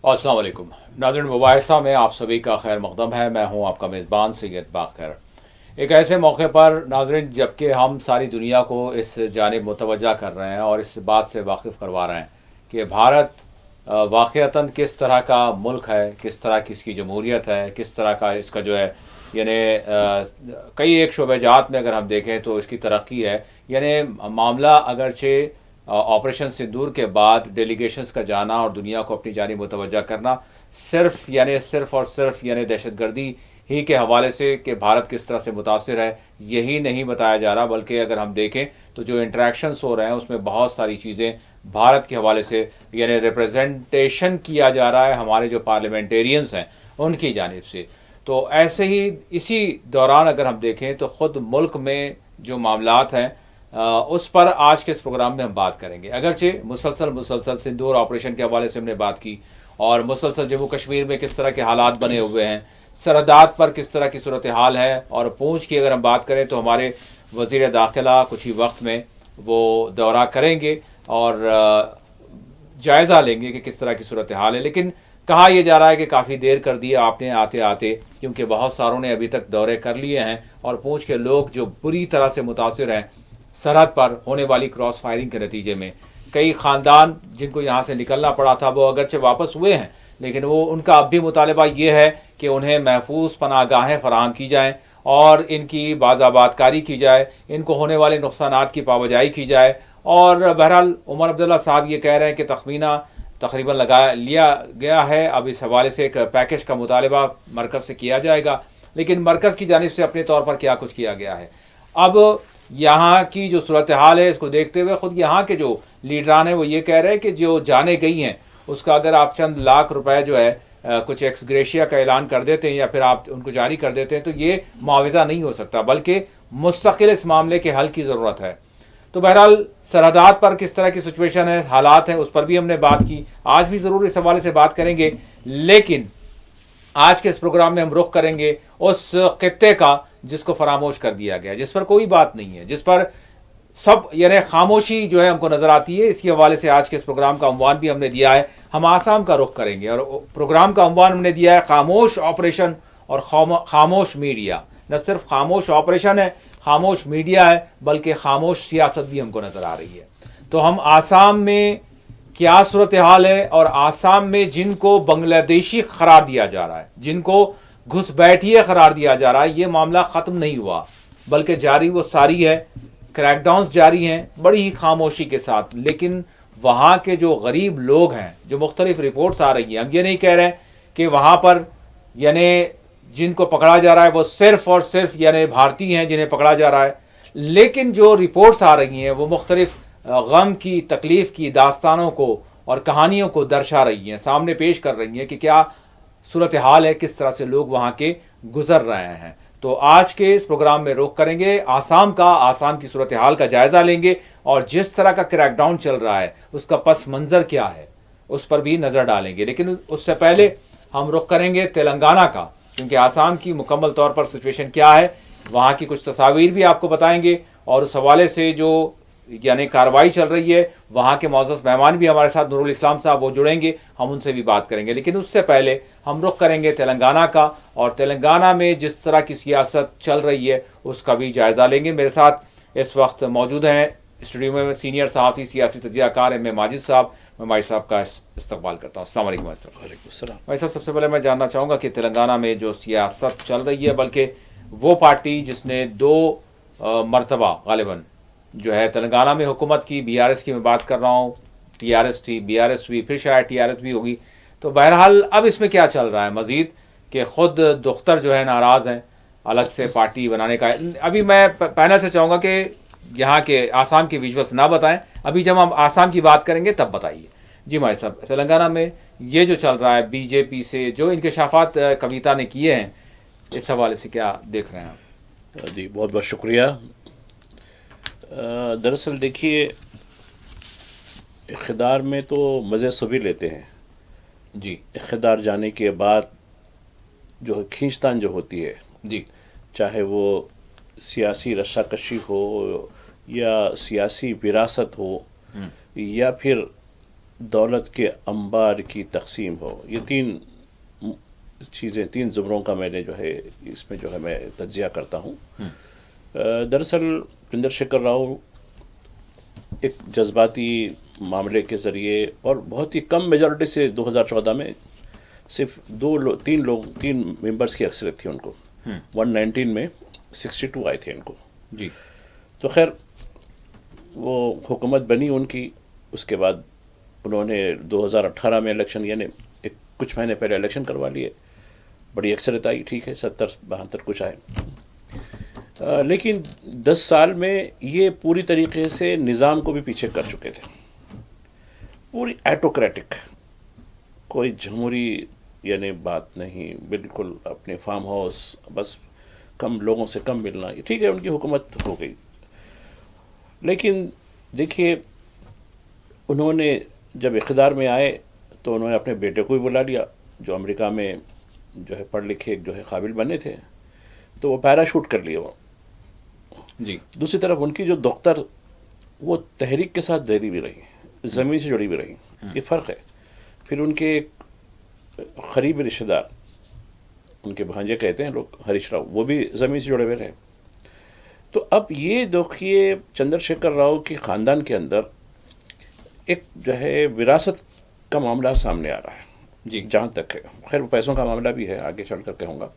अस्सलाम वालेकुम नाज़रीन, मुबाहिसा में आप सभी का खैर मक़दम है। मैं हूं आपका मेज़बान सैयद बाकर। एक ऐसे मौके पर नाज़रीन, जबकि हम सारी दुनिया को इस जानिब मुतवज्जा कर रहे हैं और इस बात से वाकिफ़ करवा रहे हैं कि भारत वाक़अतन किस तरह का मुल्क है, किस तरह की इसकी जमहूरियत है, किस तरह का इसका जो है यानी कई एक शोबेजात में अगर हम देखें तो इसकी तरक्की है। यानी मामला अगरचे ऑपरेशन सिंदूर के बाद डेलीगेशंस का जाना और दुनिया को अपनी जानिब मुतवज्जा करना सिर्फ़ और सिर्फ यानी दहशतगर्दी ही के हवाले से कि भारत किस तरह से मुतासिर है, यही नहीं बताया जा रहा, बल्कि अगर हम देखें तो जो इंटरेक्शंस हो रहे हैं उसमें बहुत सारी चीज़ें भारत के हवाले से यानी रिप्रेजेंटेशन किया जा रहा है हमारे जो पार्लियामेंटेरियंस हैं उनकी जानिब से। तो ऐसे ही इसी दौरान अगर हम देखें तो ख़ुद मुल्क में जो मामलात हैं उस पर आज के इस प्रोग्राम में हम बात करेंगे। अगरचे मुसलसल सिंदूर ऑपरेशन के हवाले से हमने बात की और मुसलसल जम्मू कश्मीर में किस तरह के हालात बने हुए हैं, सरहदात पर किस तरह की सूरत हाल है, और पूंछ की अगर हम बात करें तो हमारे वज़ीर दाखिला कुछ ही वक्त में वो दौरा करेंगे और जायज़ा लेंगे कि किस तरह की सूरत हाल है। लेकिन कहा यह जा रहा है कि काफ़ी देर कर दिया आपने आते आते, क्योंकि बहुत सारों ने अभी तक दौरे कर लिए हैं और पूंछ के लोग जो बुरी तरह से मुतासिर हैं सरहद पर होने वाली क्रॉस फायरिंग के नतीजे में, कई ख़ानदान जिनको यहाँ से निकलना पड़ा था वो अगरचे वापस हुए हैं, लेकिन वो उनका अब भी मुतालबा ये है कि उन्हें महफूज पनाहगाहें फराहम की जाएँ और इनकी बाज़ाबातकारी की जाए, इनको होने वाले नुकसानात की पाबजाई की जाए। और बहरहाल उमर अब्दुल्ला साहब ये कह रहे हैं कि तखमीना तकरीबन लगा लिया गया है, अब इस हवाले से एक पैकेज का मुतालबा मरकज़ से किया जाएगा, लेकिन मरकज़ की जानिब से अपने तौर पर क्या कुछ किया गया है। अब यहाँ की जो सूरत हाल है इसको देखते हुए ख़ुद यहाँ के जो लीडरान हैं वो ये कह रहे हैं कि जो जाने गई हैं उसका अगर आप चंद लाख रुपए जो है कुछ एक्स ग्रेशिया का ऐलान कर देते हैं या फिर आप उनको जारी कर देते हैं तो ये मुआवजा नहीं हो सकता, बल्कि मुस्तकिल इस मामले के हल की ज़रूरत है। तो बहरहाल सरहदात पर किस तरह की सिचुएशन है, हालात हैं, उस पर भी हमने बात की, आज भी ज़रूर इस हवाले से बात करेंगे। लेकिन आज के इस प्रोग्राम में हम रुख करेंगे उस खित्ते का जिसको फरामोश कर दिया गया, जिस पर कोई बात नहीं है, जिस पर सब यानी खामोशी जो है हमको नजर आती है। इसके हवाले से आज के इस प्रोग्राम का उन्वान भी हमने दिया है, हम आसाम का रुख करेंगे और प्रोग्राम का उन्वान हमने दिया है खामोश ऑपरेशन और खामोश मीडिया। न सिर्फ खामोश ऑपरेशन है, खामोश मीडिया है, बल्कि खामोश सियासत भी हमको नजर आ रही है। तो हम आसाम में क्या सूरत हाल है और आसाम में जिनको बांग्लादेशी करार दिया जा रहा है, जिनको घुसपैठिए करार दिया जा रहा है, ये मामला ख़त्म नहीं हुआ बल्कि जारी वो सारी है, क्रैकडाउन्स जारी हैं बड़ी ही खामोशी के साथ। लेकिन वहाँ के जो गरीब लोग हैं, जो मुख्तलिफ रिपोर्ट्स आ रही हैं, हम ये नहीं कह रहे हैं कि वहाँ पर यानी जिनको पकड़ा जा रहा है वो सिर्फ़ और सिर्फ यानी भारतीय हैं जिन्हें पकड़ा जा रहा है, लेकिन जो रिपोर्ट्स आ रही हैं वो मुख्तलिफ गम की, तकलीफ़ की दास्तानों को और कहानियों को दर्शा रही हैं, सामने पेश कर रही हैं कि क्या सूरत हाल है, किस तरह से लोग वहाँ के गुजर रहे हैं। तो आज के इस प्रोग्राम में रुख करेंगे आसाम की सूरत हाल का जायज़ा लेंगे और जिस तरह का क्रैकडाउन चल रहा है उसका पस मंज़र क्या है उस पर भी नज़र डालेंगे। लेकिन उससे पहले हम रुख करेंगे तेलंगाना का, क्योंकि आसाम की मुकम्मल तौर पर सिचुएशन क्या है, वहाँ की कुछ तस्वीर भी आपको बताएंगे और उस हवाले से जो यानी कार्रवाई चल रही है, वहाँ के मौजूद मेहमान भी हमारे साथ नूरुल इस्लाम साहब वो जुड़ेंगे, हम उनसे भी बात करेंगे। लेकिन उससे पहले हम रुख करेंगे तेलंगाना का और तेलंगाना में जिस तरह की सियासत चल रही है उसका भी जायज़ा लेंगे। मेरे साथ इस वक्त मौजूद हैं स्टूडियो में सीनियर सहाफ़ी सियासी तजियाकार एम ए माजिद साहब। मैं भाई साहब का इस्तकबाल करता हूँ। अस्सलाम वालेकुम भाई साहब। सबसे पहले मैं जानना चाहूँगा कि तेलंगाना में जो सियासत चल रही है, बल्कि वो पार्टी जिसने 2 मरतबा गालिबन जो है तेलंगाना में हुकूमत की, BRS की मैं बात कर रहा हूँ, TRS थी, BRS हुई, फिर शायद TRS भी होगी। तो बहरहाल अब इसमें क्या चल रहा है मज़ीद कि ख़ुद दुख्तर जो है नाराज़ हैं अलग से पार्टी बनाने का। अभी मैं पैनल से चाहूँगा कि यहाँ के आसाम के विजुअल्स ना बताएं, अभी जब हम आसाम की बात करेंगे तब बताइए। जी भाई साहब, तेलंगाना में ये जो चल रहा है BJP से जो इंकशाफात कविता ने किए हैं, इस हवाले से क्या देख रहे हैं आप? जी बहुत बहुत शुक्रिया। दरअसल देखिए, इक़्तिदार में तो मज़े सभी लेते हैं जी। इक़्तिदार जाने के बाद जो खींचतान जो होती है जी, चाहे वो सियासी रस्साकशी हो या सियासी विरासत हो या फिर दौलत के अंबार की तकसीम हो, ये तीन चीज़ें, तीन ज़ुमरों का मैंने जो है इसमें जो है मैं तज्जिया करता हूँ। दरअसल चंद्रशेखर राव एक जज्बाती मामले के ज़रिए और बहुत ही कम मेजॉरिटी से 2014 में सिर्फ तीन मेंबर्स की अक्सरियत थी उनको। 119 में 62 आए थे इनको जी। तो खैर वो हुकूमत बनी उनकी। उसके बाद उन्होंने 2018 में इलेक्शन, यानी कुछ महीने पहले इलेक्शन करवा लिए, बड़ी अक्सरियत आई, ठीक है, 70-72 कुछ आए। लेकिन 10 साल में ये पूरी तरीके से निज़ाम को भी पीछे कर चुके थे, पूरी एटोक्रेटिक, कोई जमहूरी यानी बात नहीं, बिल्कुल अपने फार्म हाउस, बस कम लोगों से कम मिलना, ठीक है, उनकी हुकूमत हो गई। लेकिन देखिए, उन्होंने जब इक़्तिदार में आए तो उन्होंने अपने बेटे को भी बुला लिया, जो अमेरिका में जो है पढ़ लिखे जो है काबिल बने थे, तो वो पैराशूट कर लिए वो जी। दूसरी तरफ उनकी जो दख्तर, वो तहरीक के साथ जुड़ी भी रही, ज़मीन से जुड़ी भी रही, ये फ़र्क है। फिर उनके एक करीबी रिश्तेदार, उनके भांजे कहते हैं लोग, हरीश राव, वो भी ज़मीन से जुड़े हुए रहे। तो अब ये देखिए, चंद्रशेखर राव के ख़ानदान के अंदर एक जो है विरासत का मामला सामने आ रहा है जी। जहाँ तक है, खैर वो पैसों का मामला भी है, आगे चल कर कहूँगा।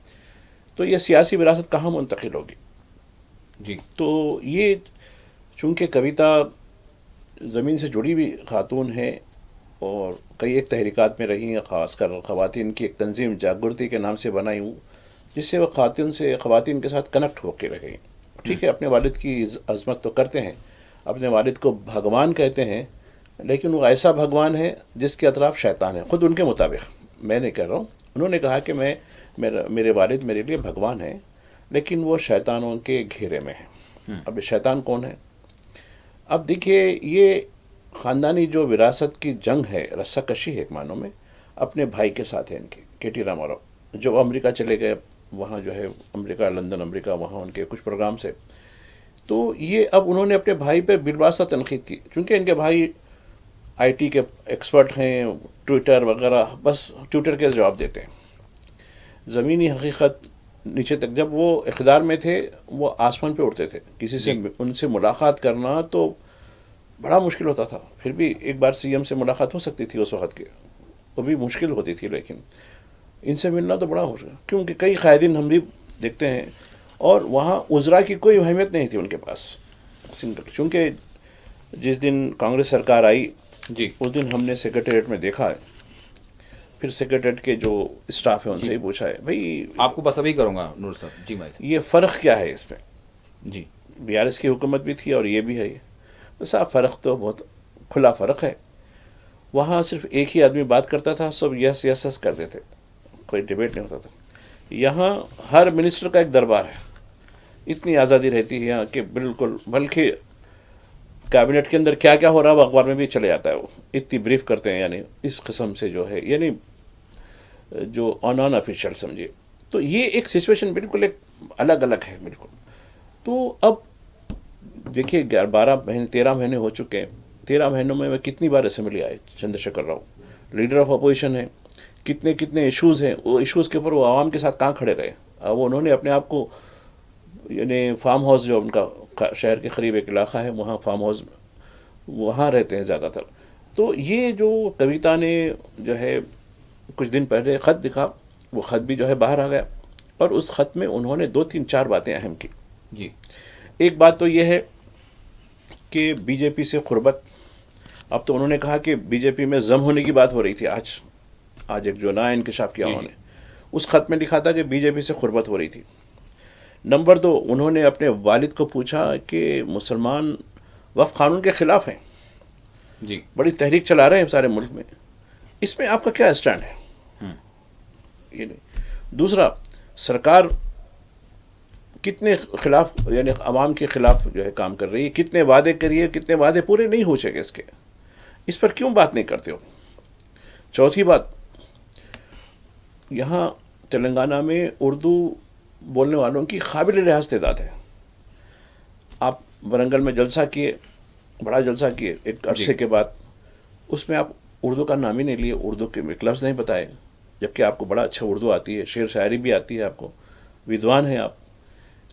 तो ये सियासी विरासत कहाँ मुंतकिल होगी जी। तो ये चूँकि कविता ज़मीन से जुड़ी हुई खातून है और कई एक तहरीकात में रही हैं, ख़ासकर ख़वातीन की एक तंजीम जागृति के नाम से बनाई हूँ, जिससे वह ख़वातीन के साथ कनेक्ट होकर रह गई। ठीक है, अपने वालिद की अज़मत तो करते हैं, अपने वालिद को भगवान कहते हैं, लेकिन वो ऐसा भगवान है जिसके अतराफ़ शैतान है, ख़ुद उनके मुताबिक। मैं नहीं कह रहा हूँ, उन्होंने कहा कि मेरे वालिद मेरे लिए भगवान है, लेकिन वो शैतानों के घेरे में है। अब ये शैतान कौन है? अब देखिए, ये ख़ानदानी जो विरासत की जंग है, रस्साकशी है एक मानों में, अपने भाई के साथ है इनके, के.टी. रामाराव, जो अमेरिका चले गए, वहाँ जो है अमेरिका, लंदन अमेरिका, वहाँ उनके कुछ प्रोग्राम से। तो ये अब उन्होंने अपने भाई पे बिलवासा तनकीद की, क्योंकि इनके भाई आईटी के एक्सपर्ट हैं, ट्विटर वगैरह, बस ट्विटर के जवाब देते हैं। ज़मीनी हकीकत नीचे तक, जब वो इक़्तिदार में थे वो आसमान पे उड़ते थे, किसी से उनसे मुलाकात करना तो बड़ा मुश्किल होता था। फिर भी एक बार सीएम से मुलाकात हो सकती थी उस वक़्त के, वो भी मुश्किल होती थी, लेकिन इनसे मिलना तो बड़ा मुश्किल, क्योंकि कई कायदीन हम भी देखते हैं, और वहाँ उज़रा की कोई अहमियत नहीं थी उनके पास सिंगल। क्योंकि जिस दिन कांग्रेस सरकार आई जी, उस दिन हमने सेक्रेटेरिएट में देखा है, फिर सेक्रेटेरिएट के जो स्टाफ है उनसे ही पूछा है, भाई आपको बस अभी करूँगा नूर साहब जी, मैं ये फ़र्क क्या है इसमें? जी। बीआरएस की हुकूमत भी थी और ये भी है, तो साफ फ़र्क तो बहुत खुला फ़र्क है। वहाँ सिर्फ एक ही आदमी बात करता था, सब यस यस यस करते थे, कोई डिबेट नहीं होता था। यहाँ हर मिनिस्टर का एक दरबार है, इतनी आज़ादी रहती है यहाँ कि बिल्कुल, बल्कि कैबिनेट के अंदर क्या क्या हो रहा है वो अखबार में भी चले जाता है, वो इतनी ब्रीफ करते हैं, यानी इस किस्म से जो है, यानी जो नॉन ऑफिशियल समझिए। तो ये एक सिचुएशन बिल्कुल एक अलग अलग है बिल्कुल। तो अब देखिए, 13 महीने हो चुके हैं, 13 महीनों में कितनी बार असेंबली आए Chandrashekhar Rao, leader of opposition है, कितने कितने इश्यूज़ हैं, वो इश्यूज़ के ऊपर वो आवाम के साथ कहाँ खड़े रहे। वो उन्होंने अपने आप को, यानी फार्म हाउस जो उनका शहर के करीब एक इलाका है, वहाँ फार्म हाउस, वहाँ रहते हैं ज़्यादातर। तो ये जो कविता ने जो है कुछ दिन पहले ख़त लिखा, वो ख़त भी जो है बाहर आ गया, और उस ख़त में उन्होंने 2-3-4 बातें अहम की जी। एक बात तो ये है कि बीजेपी से क़ुर्बत। अब तो उन्होंने कहा कि बीजेपी में जम होने की बात हो रही थी, आज एक जो नया इंकशाफ किया उन्होंने, उस ख़त में लिखा था कि बीजेपी से क़ुर्बत हो रही थी। नंबर 2, उन्होंने अपने वालिद को पूछा कि मुसलमान वक्फ क़ानून के ख़िलाफ़ हैं जी, बड़ी तहरीक चला रहे हैं सारे मुल्क में, इसमें आपका क्या स्टैंड है? ये नहीं। दूसरा, सरकार कितने खिलाफ, यानी अवाम के खिलाफ जो है काम कर रही है, कितने वादे करिए, कितने वादे पूरे नहीं हो सके, इस पर क्यों बात नहीं करते हो? चौथी बात, यहाँ तेलंगाना में उर्दू बोलने वालों की काबिल लिहाज तादाद है। आप वरंगल में जलसा किए, बड़ा जलसा किए एक अरसे के बाद, उसमें आप उर्दू का नाम ही नहीं लिए, उर्दू के एक लफ्ज़ नहीं बताए, जबकि आपको बड़ा अच्छा उर्दू आती है, शेर शायरी भी आती है, आपको विद्वान हैं आप।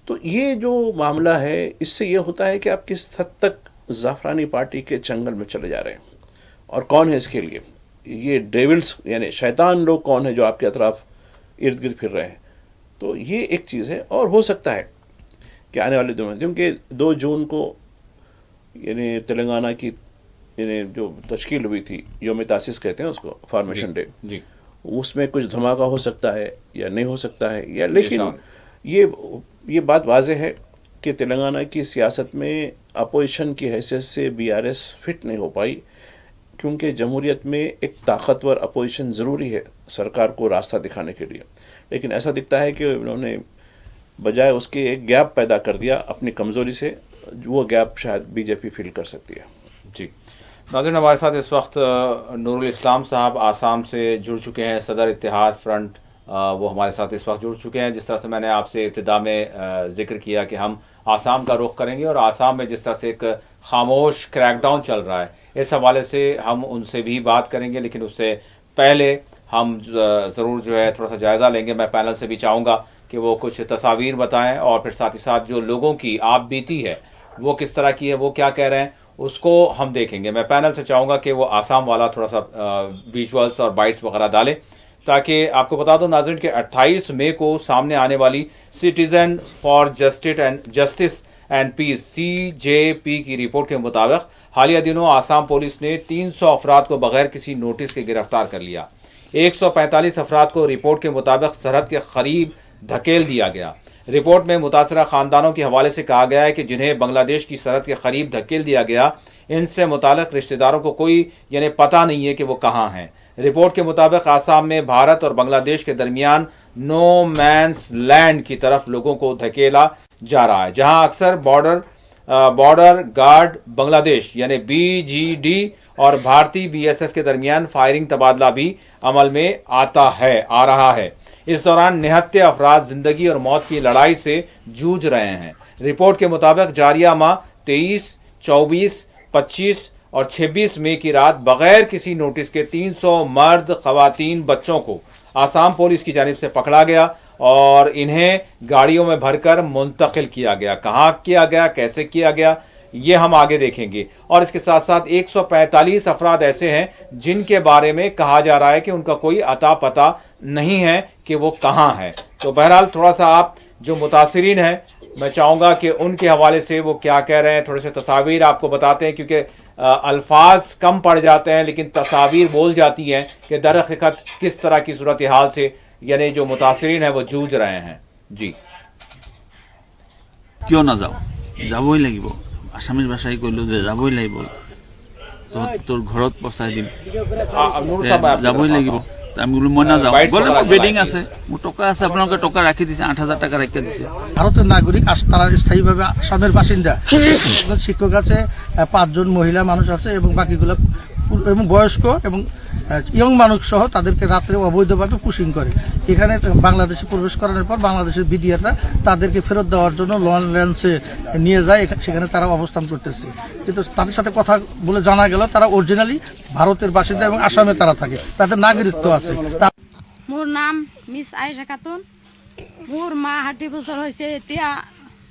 तो ये जो मामला है, इससे ये होता है कि आप किस हद तक ज़ाफ़रानी पार्टी के चंगल में चले जा रहे हैं और कौन है इसके लिए, ये डेविल्स यानी शैतान लोग कौन है जो आपके अतराफ़ इर्द गिर्द फिर रहे हैं। तो ये एक चीज़ है। और हो सकता है कि आने वाले दिनों में, क्योंकि 2 जून को यानी तेलंगाना की यानी जो तश्कील हुई थी, यौम तासीस कहते हैं उसको, फॉर्मेशन डे, उसमें कुछ धमाका हो सकता है या नहीं हो सकता है, या लेकिन ये बात वाज़ेह है कि तेलंगाना की सियासत में अपोजिशन की हैसियत से BRS फिट नहीं हो पाई, क्योंकि जमहूरियत में एक ताकतवर अपोजिशन ज़रूरी है सरकार को रास्ता दिखाने के लिए। लेकिन ऐसा दिखता है कि उन्होंने बजाय उसके एक गैप पैदा कर दिया अपनी कमज़ोरी से, वो गैप शायद BJP फिल कर सकती है। जी नाज़रीन, हमारे साथ इस वक्त नूरुल इस्लाम साहब आसाम से जुड़ चुके हैं, सदर इत्तेहाद फ्रंट, वो हमारे साथ इस वक्त जुड़ चुके हैं। जिस तरह से मैंने आपसे इब्तिदा में जिक्र किया कि हम आसाम का रुख करेंगे और आसाम में जिस तरह से एक खामोश क्रैकडाउन चल रहा है, इस हवाले से हम उनसे भी बात करेंगे। लेकिन उससे पहले हम ज़रूर जो है थोड़ा सा जायज़ा लेंगे। मैं पैनल से भी चाहूँगा कि वो कुछ तस्वीर बताएं और फिर साथ ही साथ जो लोगों की आप बीती है वो किस तरह की है, वो क्या कह रहे हैं, उसको हम देखेंगे। मैं पैनल से चाहूँगा कि वो आसाम वाला थोड़ा सा विजुअल्स और बाइट्स वगैरह डालें, ताकि आपको बता दूं नाज़रीन कि 28 मई को सामने आने वाली citizen for justice and peace CJP की रिपोर्ट के मुताबिक हालिया दिनों आसाम पुलिस ने 300 अफराद को बगैर किसी नोटिस के गिरफ्तार कर लिया। 145 अफराद को रिपोर्ट के मुताबिक सरहद के करीब धकेल दिया गया। रिपोर्ट में मुतासरा ख़ानदानों के हवाले से कहा गया है कि जिन्हें बांग्लादेश की सरहद के करीब धकेल दिया गया, इनसे मुताल्लिक़ रिश्तेदारों को कोई यानी पता नहीं है कि वो कहाँ हैं। रिपोर्ट के मुताबिक आसाम में भारत और बांग्लादेश के दरमियान नो मैंस लैंड की तरफ लोगों को धकेला जा रहा है, जहां अक्सर बॉर्डर गार्ड बांग्लादेश यानी BGD और भारतीय BSF के दरमियान फायरिंग तबादला भी अमल में आ रहा है। इस दौरान निहत्ते अफराद जिंदगी और मौत की लड़ाई से जूझ रहे हैं। रिपोर्ट के मुताबिक जारिया माह 23, 24, 25 और 26 मई की रात बगैर किसी नोटिस के 300 मर्द, खवातीन, बच्चों को आसाम पुलिस की जानिब से पकड़ा गया और इन्हें गाड़ियों में भरकर मुंतकिल किया गया। कहाँ किया गया, कैसे किया गया, ये हम आगे देखेंगे। और इसके साथ साथ 145 अफराद ऐसे हैं जिनके बारे में कहा जा रहा है कि उनका कोई अता पता नहीं है कि वो कहाँ है। तो बहरहाल थोड़ा सा आप जो मुतासिरीन हैं, मैं चाहूँगा कि उनके हवाले से वो क्या कह रहे हैं, थोड़े से तस्वीर आपको बताते हैं, क्योंकि अल्फाज कम पड़ जाते हैं लेकिन तस्वीर बोल जाती हैं कि दर हकीकत किस तरह की सूरत हाल से यानी जो मुतासिरीन है वो जूझ रहे हैं। जी क्यों ना जाओ, যাবই লাগিব। আসামিজ ভাষায় কইলো যে যাবই লাগিব, তোর ঘৰত পচাই দিম, যাবই লাগিব। আমি বললাম মই না যাও, বলে বেডিং আছে, মোৰ টকা আছে, আপোনালোকে টকা ৰাখি দিছে, 8,000 টাকা ৰাখি দিছে। ভারতের নাগরিক তারা স্থায়ীভাবে আসামের বাসিন্দা। একজন শিক্ষক আছে, 5 জন মহিলা মানুষ আছে এবং বাকিগুলো এবং বয়স্ক এবং ইয়ং মানুষ সহ তাদেরকে রাত্রে অবৈধভাবে পুশিং করে। এখানে বাংলাদেশে প্রবেশ করানোর পর বাংলাদেশের বিডিআররা তাদেরকে ফেরত দেওয়ার জন্য লঞ্চে নিয়ে যায়, সেখানে তারা অবস্থান করতেছে। কিন্তু তাদের সাথে কথা বলে জানা গেল তারা অরিজিনালি ভারতের বাসিন্দা এবং আসামে তারা থাকে, তাদের নাগরিকত্ব আছে। মোর নাম মিস আয়েশা খাতুন। মোর মা 60 বছর হয়েছে, এতিয়া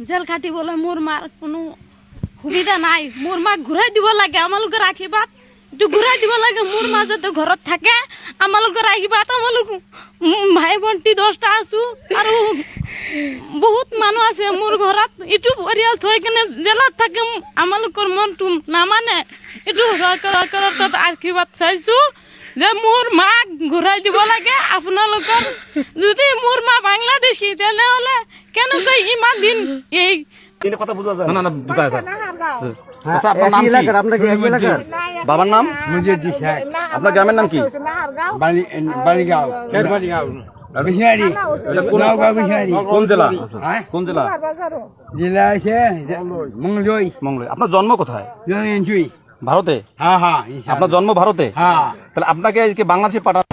জেল খাটিবলৈ মোর মাৰ কোনো সুবিধা নাই। মোর মাক ঘূৰাই দিব লাগে, আমালোকে ৰাখিবাত একটু ঘূৰাই দিব লাগে। মোর মা যাতে ঘৰত থাকে, আমালোকে ৰাখিবাত। আমালোক ভাই ভণ্টি 10টা আছো আৰু বহুত মানুহ আছে মোৰ ঘৰত। এইটো পৰিয়াল থৈ কিনে জেলত থাকে, আমালোকৰ মনটো নামানে। এইটো আশীৰ্বাদ চাইছো যে মোৰ মাক ঘূৰাই দিব লাগে আপোনালোকৰ। যদি মোৰ মা বাংলাদেশী তেনেহ'লে কেনেকৈ ইমান দিন এই কথা বোঝা যায় না বোঝা যায়। আচ্ছা, আপনার নাম কি? বাবার নাম? আপনার গ্রামের নাম কি? বালিগাঁও। কোন জেলা? কোন জেলা? জেলা আছে মঙ্গলজয়। মঙ্গলদৈ। আপনার জন্ম কোথায়? জয়ঞ্জুই। ভারতে? হ্যাঁ হ্যাঁ। আপনার জন্ম ভারতে? হ্যাঁ। তাহলে আপনাকে বাংলাদেশে পাঠানো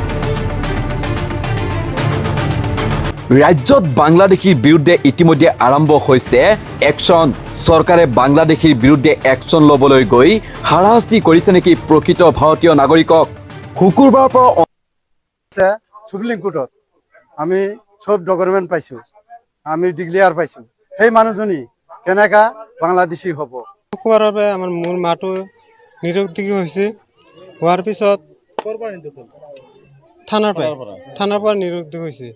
ৰাজ্যত বাংলাদেশীৰ বিৰুদ্ধে ইতিমধ্যে আৰম্ভ হৈছে একশ্যন। চৰকাৰে বাংলাদেশীৰ বিৰুদ্ধে একশ্যন ল'বলৈ গৈ হাৰাশাস্তি কৰিছে নেকি প্ৰকৃত ভাৰতীয় নাগৰিকক? শুকুৰবাৰৰ পৰা সুপ্ৰিম কোৰ্টত আমি চব ডকুমেণ্ট পাইছোঁ, আমি ডিক্লেয়াৰ পাইছোঁ। সেই মানুহজনী কেনেকা বাংলাদেশী হ'ব? শুকুৰবাৰৰ বাবে মোৰ মাটো নিৰুদ্যোগী হৈছে। হোৱাৰ পিছত থানাৰ পৰা নিৰুদ্যোগ হৈছে।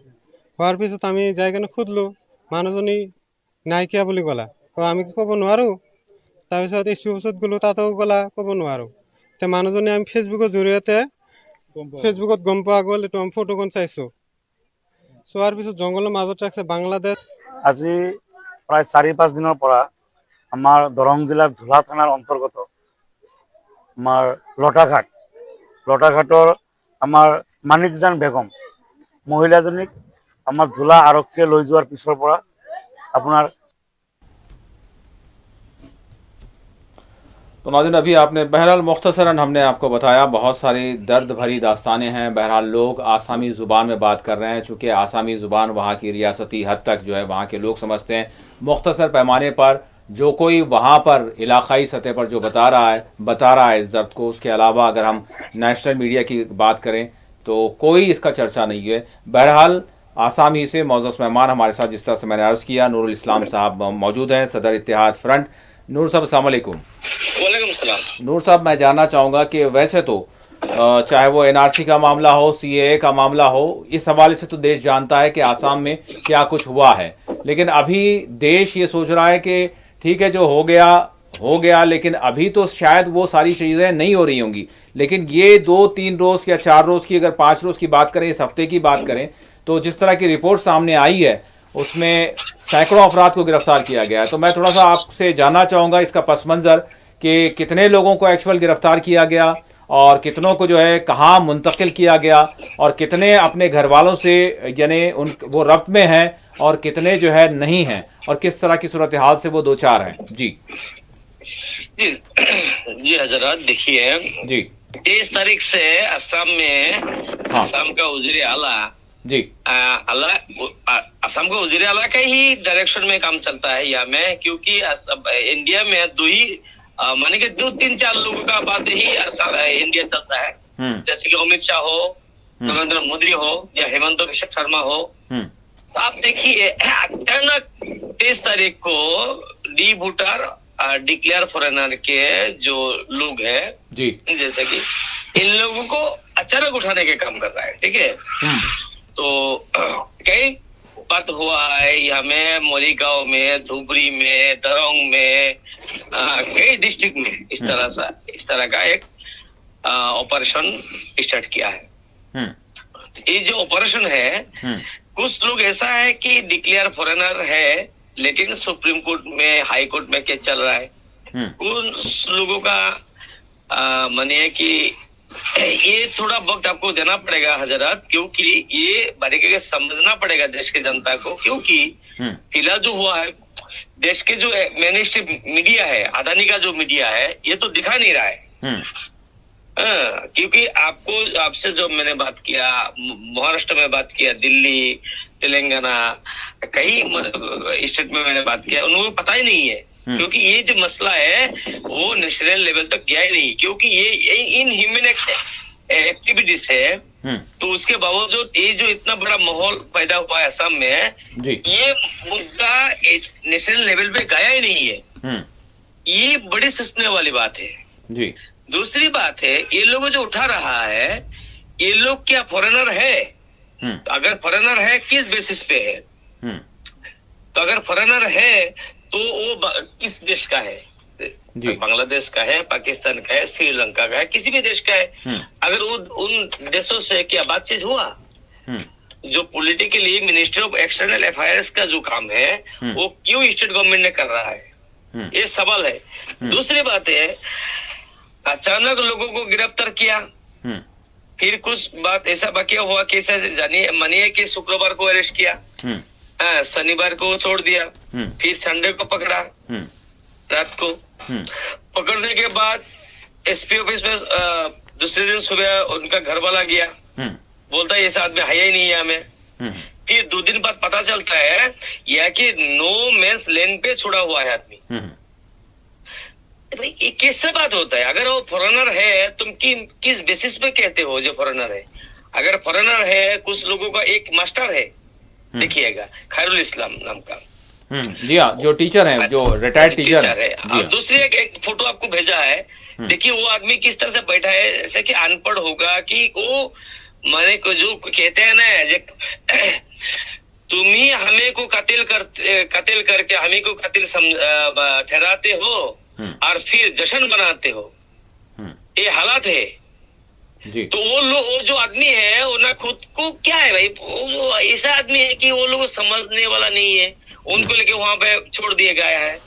হোৱাৰ পিছত আমি যাই কিনে সুধিলোঁ, মানুহজনী নাইকিয়া বুলি ক'লা, আমি ক'ব নোৱাৰোঁ। তাৰপিছত এছ পি অফিচত গ'লোঁ, তাতেও ক'লা ক'ব নোৱাৰোঁ। এতিয়া মানুহজনী আমি ফেচবুকৰ জৰিয়তে গম পোৱা গ'ল, এইটো আমি ফটোখন চাইছোঁ। চোৱাৰ পিছত জংঘলৰ মাজত ৰাখিছে বাংলাদেশ। আজি প্ৰায় 4-5 দিনৰ পৰা আমাৰ দৰং জিলাৰ ধুলা থানাৰ অন্তৰ্গত আমাৰ লটাঘাটৰ আমাৰ মানিকজান বেগম মহিলাজনীক আমাৰ ধুলা আৰক্ষীয়ে লৈ যোৱাৰ পিছৰ পৰা আপোনাৰ तो नाज़रीन, अभी आपने बहरहाल मुख्तसरन हमने आपको बताया, बहुत सारी दर्द भरी दास्तानें हैं। बहरहाल लोग आसामी ज़ुबान में बात कर रहे हैं, चूँकि आसामी ज़ुबान वहाँ की रियासती हद तक जो है वहाँ के लोग समझते हैं। मुख्तसर पैमाने पर जो कोई वहाँ पर इलाकाई सतह पर जो बता रहा है इस दर्द को, उसके अलावा अगर हम नेशनल मीडिया की बात करें तो कोई इसका चर्चा नहीं है। बहरहाल आसामी से मौजूद मेहमान हमारे साथ, जिस तरह से मैंने अर्ज़ किया, नूरुल इस्लाम साहब मौजूद हैं, सदर इत्तेहाद फ्रंट। नूर साहब, अस्सलाम वालेकुम। वालेकुम सलाम। नूर साहब, मैं जानना चाहूँगा कि वैसे तो चाहे वो एनआरसी का मामला हो, सीएए का मामला हो, इस हवाले से तो देश जानता है कि आसाम में क्या कुछ हुआ है, लेकिन अभी देश ये सोच रहा है कि ठीक है, जो हो गया, लेकिन अभी तो शायद वो सारी चीज़ें नहीं हो रही होंगी। लेकिन ये 2-3 रोज़ या 4 रोज़ की, अगर 5 रोज़ की बात करें, इस हफ्ते की बात करें, तो जिस तरह की रिपोर्ट सामने आई है उसमें सैकड़ों अफराद को गिरफ्तार किया गया है। तो मैं थोड़ा सा आपसे जानना चाहूँगा इसका पस मंज़र कि कितने लोगों को एक्चुअल गिरफ्तार किया गया और कितनों को जो है कहाँ मुंतकिल किया गया, और कितने अपने घर वालों से यानी वो रब्त में हैं और कितने जो है नहीं हैं, और किस तरह की सूरत हाल से वो 2-4 हैं। जी हजरत, देखिए जी, 23 तारीख से असम में असम का वज़ीर आला जी असम का वज़ीर आला का ही डायरेक्शन में काम चलता है यहाँ में, क्योंकि इंडिया में माने कि 2-3-4 लोगों का बात ही इंडिया चलता है। जैसे कि अमित शाह हो, नरेंद्र मोदी हो, या हेमंत बिश्व शर्मा हो। तो आप देखिए, अचानक 23 तारीख को डी वोटर डिक्लेयर फॉरेनर के जो लोग हैं जी, जैसे कि इन लोगों को अचानक उठाने के काम कर रहा है। ठीक है, तो कई बात हुआ है यहाँ में, मोरीगांव में, धुबरी में, दरंग में, कई डिस्ट्रिक्ट में इस तरह का एक ऑपरेशन स्टार्ट किया है। ये जो ऑपरेशन है, कुछ लोग ऐसा है कि डिक्लेयर फॉरेनर है लेकिन सुप्रीम कोर्ट में, हाई कोर्ट में केस चल रहा है। कुछ लोगों का मानिए कि ये थोड़ा वक्त आपको देना पड़ेगा हजरत, क्योंकि ये बारीकी से समझना पड़ेगा देश के जनता को, क्योंकि फिलहाल जो हुआ है, देश के जो मेन स्ट्रीम मीडिया है, अदानी का जो मीडिया है, ये तो दिखा नहीं रहा है। क्योंकि आपसे जो मैंने बात किया, महाराष्ट्र में बात किया, दिल्ली, तेलंगाना, कई स्टेट में मैंने बात किया, उनको पता ही नहीं है, क्योंकि ये जो मसला है वो नेशनल लेवल तक गया ही नहीं, क्योंकि ये इन ह्यूमन एक्टिविटीज है। तो उसके बावजूद ये जो इतना बड़ा माहौल पैदा हुआ है असम में, ये मुद्दा नेशनल लेवल पे गया ही नहीं है। ये बड़ी सोचने वाली बात है जी। दूसरी बात है, ये लोग जो उठा रहा है, ये लोग क्या फॉरेनर है? अगर फॉरेनर है, किस बेसिस पे है? तो अगर फॉरेनर है तो वो किस देश का है? बांग्लादेश का है, पाकिस्तान का है, श्रीलंका का है, किसी भी देश का है। अगर उन देशों से क्या बातचीत हुआ? जो politically ministry of external affairs का जो काम है, वो क्यों स्टेट गवर्नमेंट ने कर रहा है? ये सवाल है। दूसरी बात है, अचानक लोगों को गिरफ्तार किया, फिर कुछ बात ऐसा बाकी हुआ कि मानिए कि शुक्रवार को अरेस्ट किया, शनिवार को छोड़ दिया, फिर संडे को पकड़ा रात को। पकड़ने के बाद एसपी ऑफिस में दूसरे दिन सुबह उनका घर वाला गया, बोलता है ऐसा आदमी है ही नहीं यहाँ में। फिर 2 दिन बाद पता चलता है यह कि नो मेंस लैंड पे छुड़ा हुआ है आदमी। भाई ये कैसे बात होता है? अगर वो फॉरेनर है तुम किस बेसिस पे कहते हो जो फॉरेनर है? अगर फॉरेनर है, कुछ लोगों का एक मास्टर है, देखिएगा खैरुल इस्लाम नाम का, जी हाँ, जो टीचर हैं, जो रिटायर्ड टीचर है। और दूसरी एक फोटो आपको भेजा है, देखिए वो आदमी किस तरह से बैठा है, ऐसे कि अनपढ़ होगा कि वो माने को जो कहते हैं ना, तुम ही हमें को कत्ल करके हमें को कत्ल ठहराते हो और फिर जश्न बनाते हो, ये हालात है जी। तो वो जो आदमी है वो ना खुद को क्या है भाई, वो ऐसा आदमी है कि वो लोग समझने वाला नहीं है, उनको लेके वहां पे छोड़ दिया गया है।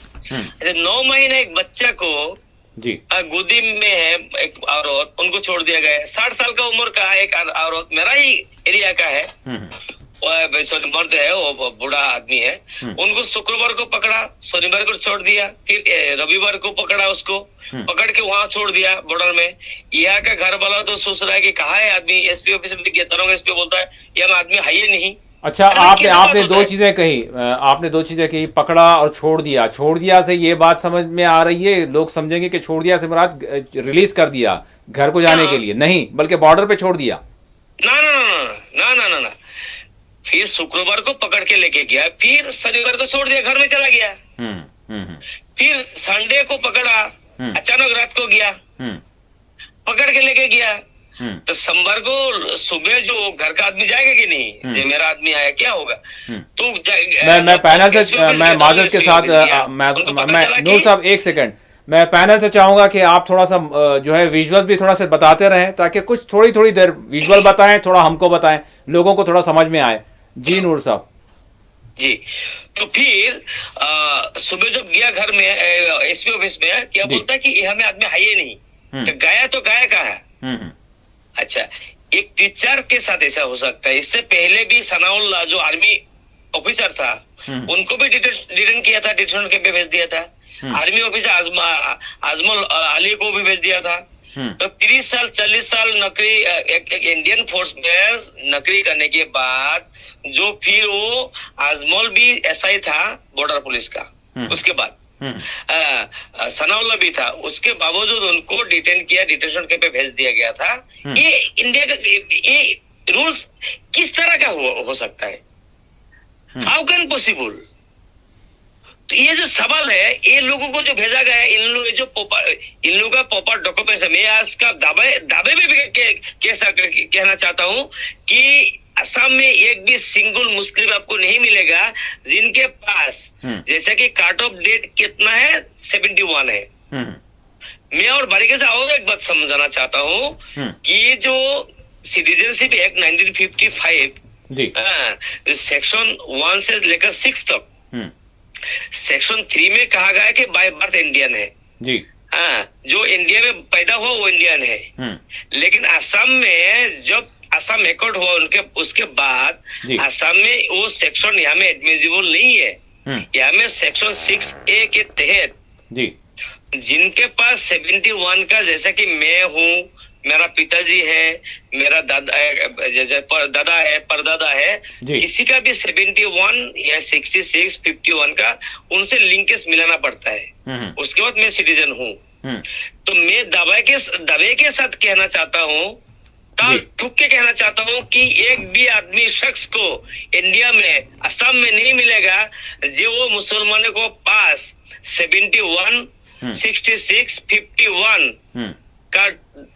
9 महीने एक बच्चा को जी गोदी में है एक औरत, उनको छोड़ दिया गया है। 60 साल का उम्र का एक औरत, मेरा ही एरिया का है, मर्द है, वो बूढ़ा आदमी है, उनको शुक्रवार को पकड़ा, शनिवार को छोड़ दिया, फिर रविवार को पकड़ा, उसको पकड़ के वहां छोड़ दिया बॉर्डर में। यहाँ का घर वाला तो सोच रहा है कि कहाँ है आदमी, एसपी ऑफिस में गया, दरोगा एसपी बोलता है ये आदमी है ही नहीं। अच्छा, आपने दो चीजें कही, आपने दो चीजें कही, पकड़ा और छोड़ दिया। छोड़ दिया से ये बात समझ में आ रही है, लोग समझेंगे कि छोड़ दिया से मुराद रिलीज कर दिया घर को जाने के लिए, नहीं बल्कि बॉर्डर पे छोड़ दिया। ना ना ना ना ना ना, फिर शुक्रवार को पकड़ के लेके गया, फिर शनिवार को छोड़ दिया, घर में चला गया। फिर संडे को पकड़ा, अचानक रात को गया, पकड़ के लेके गया। तो सोमवार को सुबह जो घर का आदमी जाएगा कि नहीं, जो मेरा आदमी आया क्या होगा? तो मैं पैनल से, मैं माजरत के साथ, मैं नूर साहब एक सेकंड, मैं पैनल से चाहूंगा कि आप थोड़ा सा जो है विजुअल्स भी थोड़ा सा बताते रहें, ताकि कुछ थोड़ी देर विजुअल बताएं, थोड़ा हमको बताएं, लोगों को थोड़ा समझ में आए। जी नूर साहब जी। तो फिर सुबह जब गया घर में एसपी ऑफिस में, क्या बोलता है कि ये हमें आदमी है ही नहीं। तो गया कहाँ? अच्छा, एक टीचर के साथ ऐसा हो सकता है। इससे पहले भी सनाउल्लाह जो आर्मी ऑफिसर था, उनको भी डिटेन किया था, डिटेंशन कैंप पे भेज दिया था। आर्मी ऑफिसर आजमल अली को भी भेज दिया था। तो 30 साल 40 साल नौकरी एक इंडियन फोर्स में नौकरी करने के बाद जो फिर वो आजमल भी एसआई था बॉर्डर पुलिस का, उसके बाद सनाउल्लाह भी था, उसके बावजूद उनको डिटेन किया, डिटेंशन कैंप पे भेज दिया गया था। ये इंडिया का ये रूल्स किस तरह का हो सकता है? How can possible? तो ये जो सवाल है, ये लोगों को जो भेजा गया है, इन लोगों का प्रॉपर डॉक्यूमेंट्स है। मैं आज का दावे में भी कहना चाहता हूँ कि असम में एक भी सिंगल मुस्लिम आपको नहीं मिलेगा जिनके पास, जैसे कि कट ऑफ डेट कितना है, 71 है। मैं और बारीकी से और एक बात समझाना चाहता हूँ कि जो सिटीजनशिप एक्ट 1955 सेक्शन 1 से लेकर 6 तक, सेक्शन 3 में कहा गया है कि बाय बर्थ इंडियन है जी। जो इंडिया में पैदा हुआ वो इंडियन है। लेकिन असम में जब असम एकॉर्ड हुआ उसके बाद असम में वो सेक्शन यहाँ में एडमिसिबल नहीं है। यहाँ में सेक्शन 6A के तहत जी जिनके पास 71 का, जैसे कि मैं हूँ, मेरा पिताजी है, मेरा दादा जैसे दादा है, परदादा है, किसी का भी 71 या 66 51 का उनसे लिंकेज मिलाना पड़ता है, उसके बाद मैं सिटीजन हूँ। तो मैं दावे के साथ कहना चाहता हूँ, ठुक के कहना चाहता हूँ कि एक भी आदमी शख्स को इंडिया में, असम में नहीं मिलेगा जो वो मुसलमानों को पास 71 66 51 का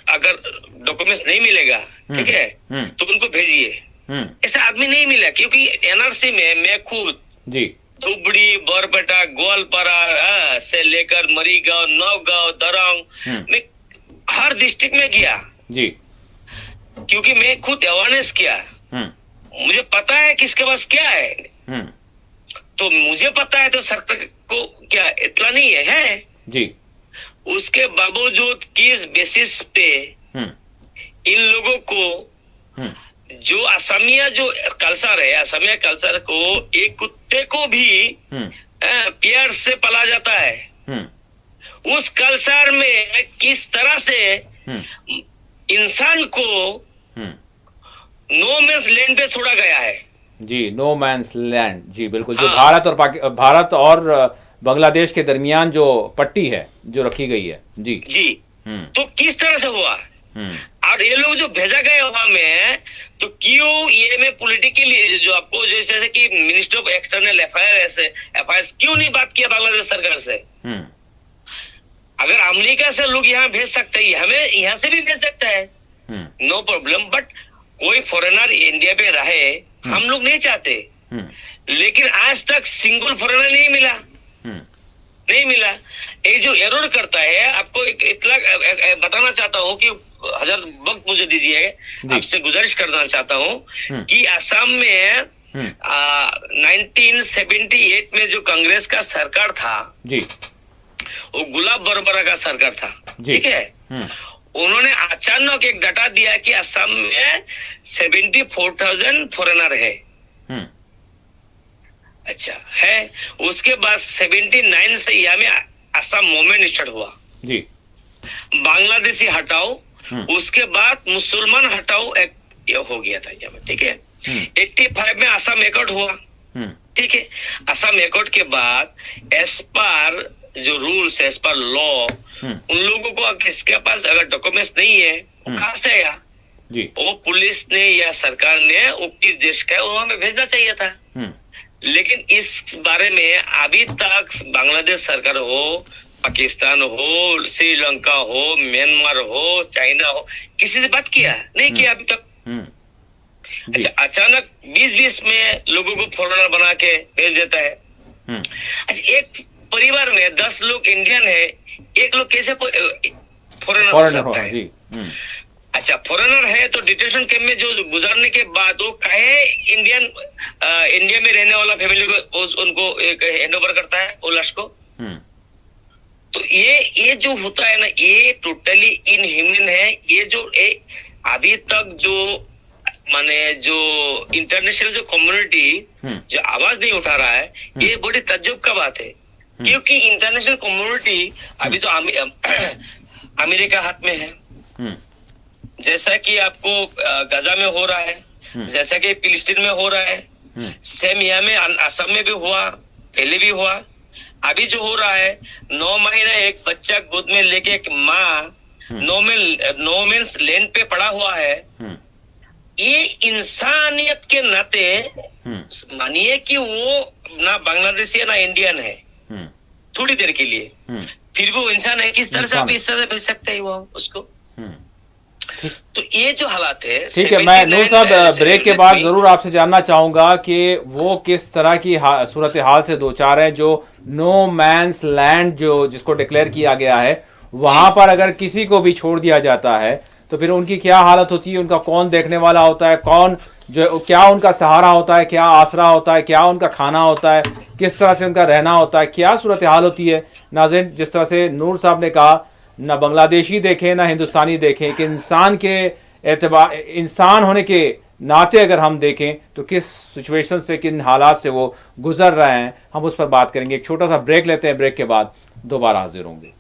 अगर डॉक्यूमेंट्स नहीं मिलेगा, ठीक है, तो उनको भेजिए। ऐसा आदमी नहीं मिला, क्योंकि एनआरसी में मैं खुद जी धुबड़ी, बरपेटा, गोलपारा से लेकर मरीगांव, नौगांव, दरंग, मैं हर डिस्ट्रिक्ट में गया जी, क्योंकि मैं खुद अवेयरनेस किया। मुझे पता है किसके पास क्या है, तो मुझे पता है, तो सरकार को क्या इतना नहीं है जी। उसके बावजूद किस बेसिस पे इन लोगों को जो असमिया जो कल्चर है, असमिया कल्चर को एक कुत्ते को भी प्यार से पाला जाता है, उस कल्चर में किस तरह से इंसान को नो मैंस लैंड पे छोड़ा गया है जी। नो मैंस लैंड जी, बिल्कुल। जो भारत और बांग्लादेश के दरमियान जो पट्टी है जो रखी गई है। जी जी। तो किस तरह से हुआ, और ये लोग जो भेजा गए वहां में, तो क्यों ये में पॉलिटिकली जो आपको जैसे कि मिनिस्टर ऑफ एक्सटर्नल अफेयर्स क्यों नहीं बात किया बांग्लादेश सरकार से? अगर अमेरिका से लोग यहाँ भेज सकते हैं, हमें यहाँ से भी भेज सकता है, नो प्रॉब्लम, बट कोई फॉरेनर इंडिया में रहे हम लोग नहीं चाहते। लेकिन आज तक सिंगल फॉरेनर नहीं मिला, नहीं मिला। ये जो एरर करता है, आपको एक इतला बताना चाहता हूँ कि हजार वक्त मुझे दीजिए, आपसे गुजारिश करना चाहता हूँ कि असम में 1978 में जो कांग्रेस का सरकार था जी, वो गुलाब बरबरा का सरकार था, ठीक है। उन्होंने अचानक एक डाटा दिया कि असम में 74,000 फॉरेनर है। अच्छा है। उसके बाद 79 से यहाँ में असम मूवमेंट स्टार्ट हुआ जी, बांग्लादेशी हटाओ, उसके बाद मुसलमान हटाओ, एक ये हो गया था यहाँ में, ठीक है। 85 में असम एकॉर्ड हुआ, ठीक है। असम एकॉर्ड के बाद एज पर जो रूल्स, एज पर लॉ, उन लोगों को किसके पास अगर डॉक्यूमेंट्स नहीं है वो कहाँ से आया जी, वो पुलिस ने या सरकार ने वो किस देश का है वो हमें भेजना चाहिए था। लेकिन इस बारे में अभी तक बांग्लादेश सरकार हो, पाकिस्तान हो, श्रीलंका हो, म्यांमार हो, चाइना हो, किसी से बात किया नहीं किया अभी तक। अच्छा, अचानक 2020 में लोगों को फॉरेनर बना के भेज देता है। अच्छा, एक परिवार में 10 लोग इंडियन है, एक लोग कैसे फॉरेनर हो सकता है जी? अच्छा, फॉरेनर है तो डिटेंशन कैंप में जो गुजारने के बाद वो काहे इंडिया में रहने वाला फैमिली को उनको हैंड ओवर करता है वो लाश को? तो ये जो होता है ना, ये टोटली इनह्यूमन है। ये जो अभी तक जो माने जो इंटरनेशनल जो कम्युनिटी जो आवाज नहीं उठा रहा है, ये बड़ी तज्जुब का बात है, क्योंकि इंटरनेशनल कम्युनिटी अभी तो अमेरिका हाथ में है, जैसा कि आपको गाजा में हो रहा है, जैसा कि फिलिस्तीन में हो रहा है, सेम यहाँ में असम में भी हुआ, पहले भी हुआ, अभी जो हो रहा है। 9 महीना एक बच्चा गोद में लेके एक माँ नो मीन्स लैंड पे पड़ा हुआ है। ये इंसानियत के नाते मानिए कि वो ना बांग्लादेशी है ना इंडियन है, थोड़ी देर के लिए, फिर भी वो इंसान है। किस तरह से आप इस तरह से भेज सकते हैं वो उसको? तो ये जो हालात है, ठीक है। मैं नूर साहब ब्रेक के बाद जरूर आपसे जानना चाहूंगा कि वो किस तरह की सूरत हाल से दो चार है, जो नो मैंस लैंड जो जिसको डिक्लेयर किया गया है, वहां पर अगर किसी को भी छोड़ दिया जाता है तो फिर उनकी क्या हालत होती है, उनका कौन देखने वाला होता है, कौन जो क्या उनका सहारा होता है, क्या आसरा होता है, क्या उनका खाना होता है, किस तरह से उनका रहना होता है, क्या सूरत हाल होती है। नाज़रीन, जिस तरह से नूर साहब ने कहा, ना बांग्लादेशी देखें ना हिंदुस्तानी देखें, कि इंसान के एतबार, इंसान होने के नाते अगर हम देखें तो किस सिचुएशन से, किन हालात से वो गुजर रहे हैं, हम उस पर बात करेंगे। एक छोटा सा ब्रेक लेते हैं, ब्रेक के बाद दोबारा हाजिर होंगे।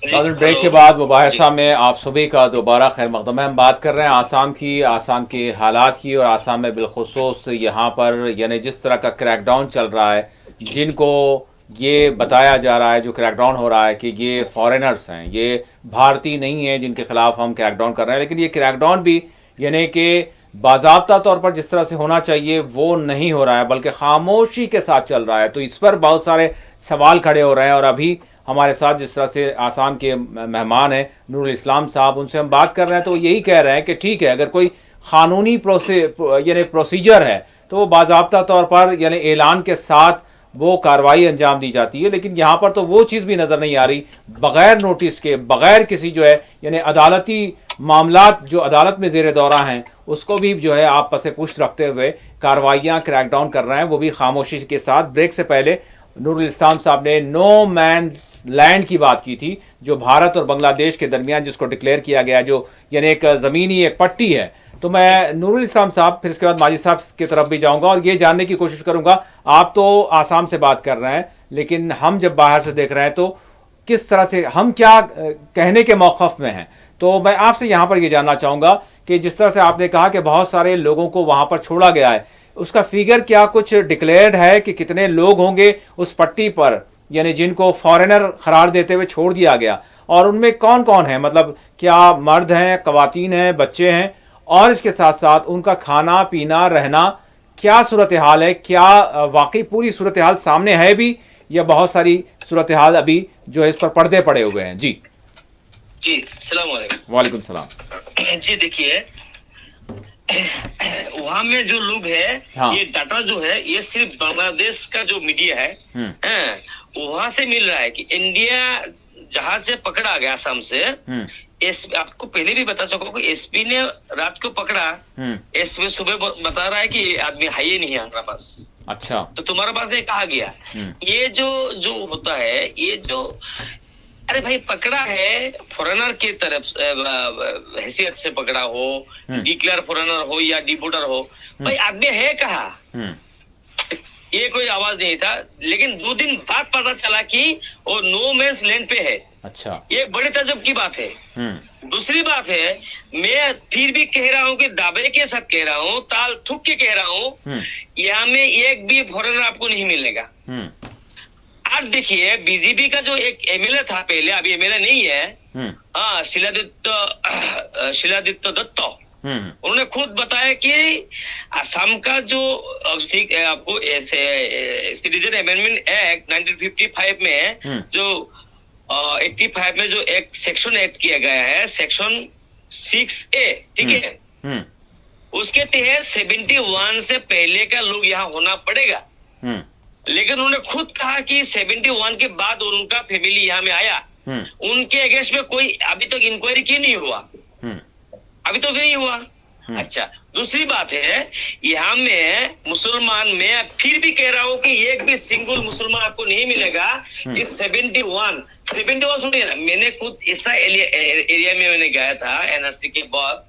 ब्रेक के बाद मुबाहिसा में आप सभी का दोबारा खैर मकदम है। हम बात कर रहे हैं आसाम की, आसाम के हालात की, और आसाम में बिलखुसूस यहाँ पर यानी जिस तरह का क्रैकडाउन चल रहा है, जिनको ये बताया जा रहा है, जो क्रैकडाउन हो रहा है कि ये फॉरेनर्स हैं, ये भारतीय नहीं हैं जिनके खिलाफ हम क्रैकडाउन कर रहे हैं, लेकिन ये क्रैकडाउन भी यानी कि बाज़ाब्ता तौर पर जिस तरह से होना चाहिए वो नहीं हो रहा है, बल्कि खामोशी के साथ चल रहा है। तो इस पर बहुत सारे सवाल खड़े हो रहे हैं, और अभी हमारे साथ जिस तरह से आसाम के मेहमान हैं नूरुल इस्लाम साहब, उनसे हम बात कर रहे हैं तो यही कह रहे हैं कि ठीक है, अगर कोई क़ानूनी प्रोसीजर है तो वो बाज़ाब्ता तौर पर यानी ऐलान के साथ वो कार्रवाई अंजाम दी जाती है, लेकिन यहाँ पर तो वो चीज़ भी नज़र नहीं आ रही। बग़ैर नोटिस के, बग़ैर किसी जो है यानी अदालती मामलात जो अदालत में ज़ेर दौरा हैं उसको भी जो है आप पसे पुष्ट रखते हुए कार्रवाइयाँ क्रैकडाउन कर रहे हैं, वो भी खामोशी के साथ। ब्रेक से पहले नूरुल इस्लाम साहब ने नो मैन लैंड की बात की थी, जो भारत और बांग्लादेश के दरमियान जिसको डिक्लेयर किया गया, जो यानी एक ज़मीनी एक पट्टी है। तो मैं नूरुल इस्लाम साहब, फिर इसके बाद माजिद साहब की तरफ भी जाऊंगा और ये जानने की कोशिश करूंगा, आप तो आसाम से बात कर रहे हैं, लेकिन हम जब बाहर से देख रहे हैं तो किस तरह से हम क्या कहने के मौक़िफ़ में हैं। तो मैं आपसे यहाँ पर ये जानना चाहूँगा कि जिस तरह से आपने कहा कि बहुत सारे लोगों को वहाँ पर छोड़ा गया है, उसका फिगर क्या कुछ डिक्लेयर्ड है कि कितने लोग होंगे उस पट्टी पर, यानी जिनको फॉरेनर करार देते हुए छोड़ दिया गया, और उनमें कौन कौन है, मतलब क्या मर्द हैं, खवातीन हैं, बच्चे हैं, और इसके साथ साथ उनका खाना पीना रहना क्या सूरत हाल है, क्या वाकई पूरी सूरत हाल सामने है भी, या बहुत सारी सूरत हाल अभी जो है इस पर पर्दे पड़े हुए हैं? जी सलाम वालेकुम। वालेकुम सलाम। जी देखिए, वहाँ में जो लोग है, हाँ। ये डाटा जो है ये सिर्फ बांग्लादेश का जो मीडिया है वहां से मिल रहा है कि इंडिया जहाज से पकड़ा गया असम से। आपको पहले भी बता सको कि एसपी ने रात को पकड़ा, एसपी सुबह बता रहा है कि ये आदमी है ही नहीं हमारे पास। अच्छा, तो तुम्हारे पास नहीं कहा गया। ये जो होता है, ये जो अरे भाई पकड़ा है फॉरेनर की तरफ हैसियत से पकड़ा हो, डिक्लेयर फॉरेनर हो या डिपोर्टर हो, भाई आदमी है कहाँ? ये कोई आवाज नहीं था, लेकिन 2 दिन बाद पता चला कि वो नो मैंस लैंड पे है। अच्छा, ये बड़े तजब की बात है। दूसरी बात है, मैं फिर भी कह रहा हूँ कि दावे के साथ कह रहा हूँ, ताल ठुक के कह रहा हूँ, यहाँ में एक भी फॉरेनर आपको नहीं मिलेगा। आज देखिए, बीजेपी का जो एक एमएलए था पहले, अभी एमएलए नहीं है, शिलादित्य दत्त, उन्होंने खुद बताया कि असम का जो आपको सिटीजन अमेंडमेंट एक्ट 1955 में जो 85 में जो एक सेक्शन ऐड किया गया है, सेक्शन 6A, ठीक है, उसके तहत 71 से पहले का लोग यहाँ होना पड़ेगा। लेकिन उन्होंने खुद कहा कि 71 के बाद उनका फैमिली यहाँ में आया, उनके अगेंस्ट में कोई अभी तक इंक्वायरी क्यों नहीं हुआ? अभी तो नहीं हुआ। अच्छा, दूसरी बात है, यहाँ में मुसलमान, मैं फिर भी कह रहा हूँ कि एक भी सिंगल मुसलमान आपको नहीं मिलेगा। ये 71 सुनिए ना, मैंने खुद ऐसा एरिया में मैंने गया था एनआरसी के बाद,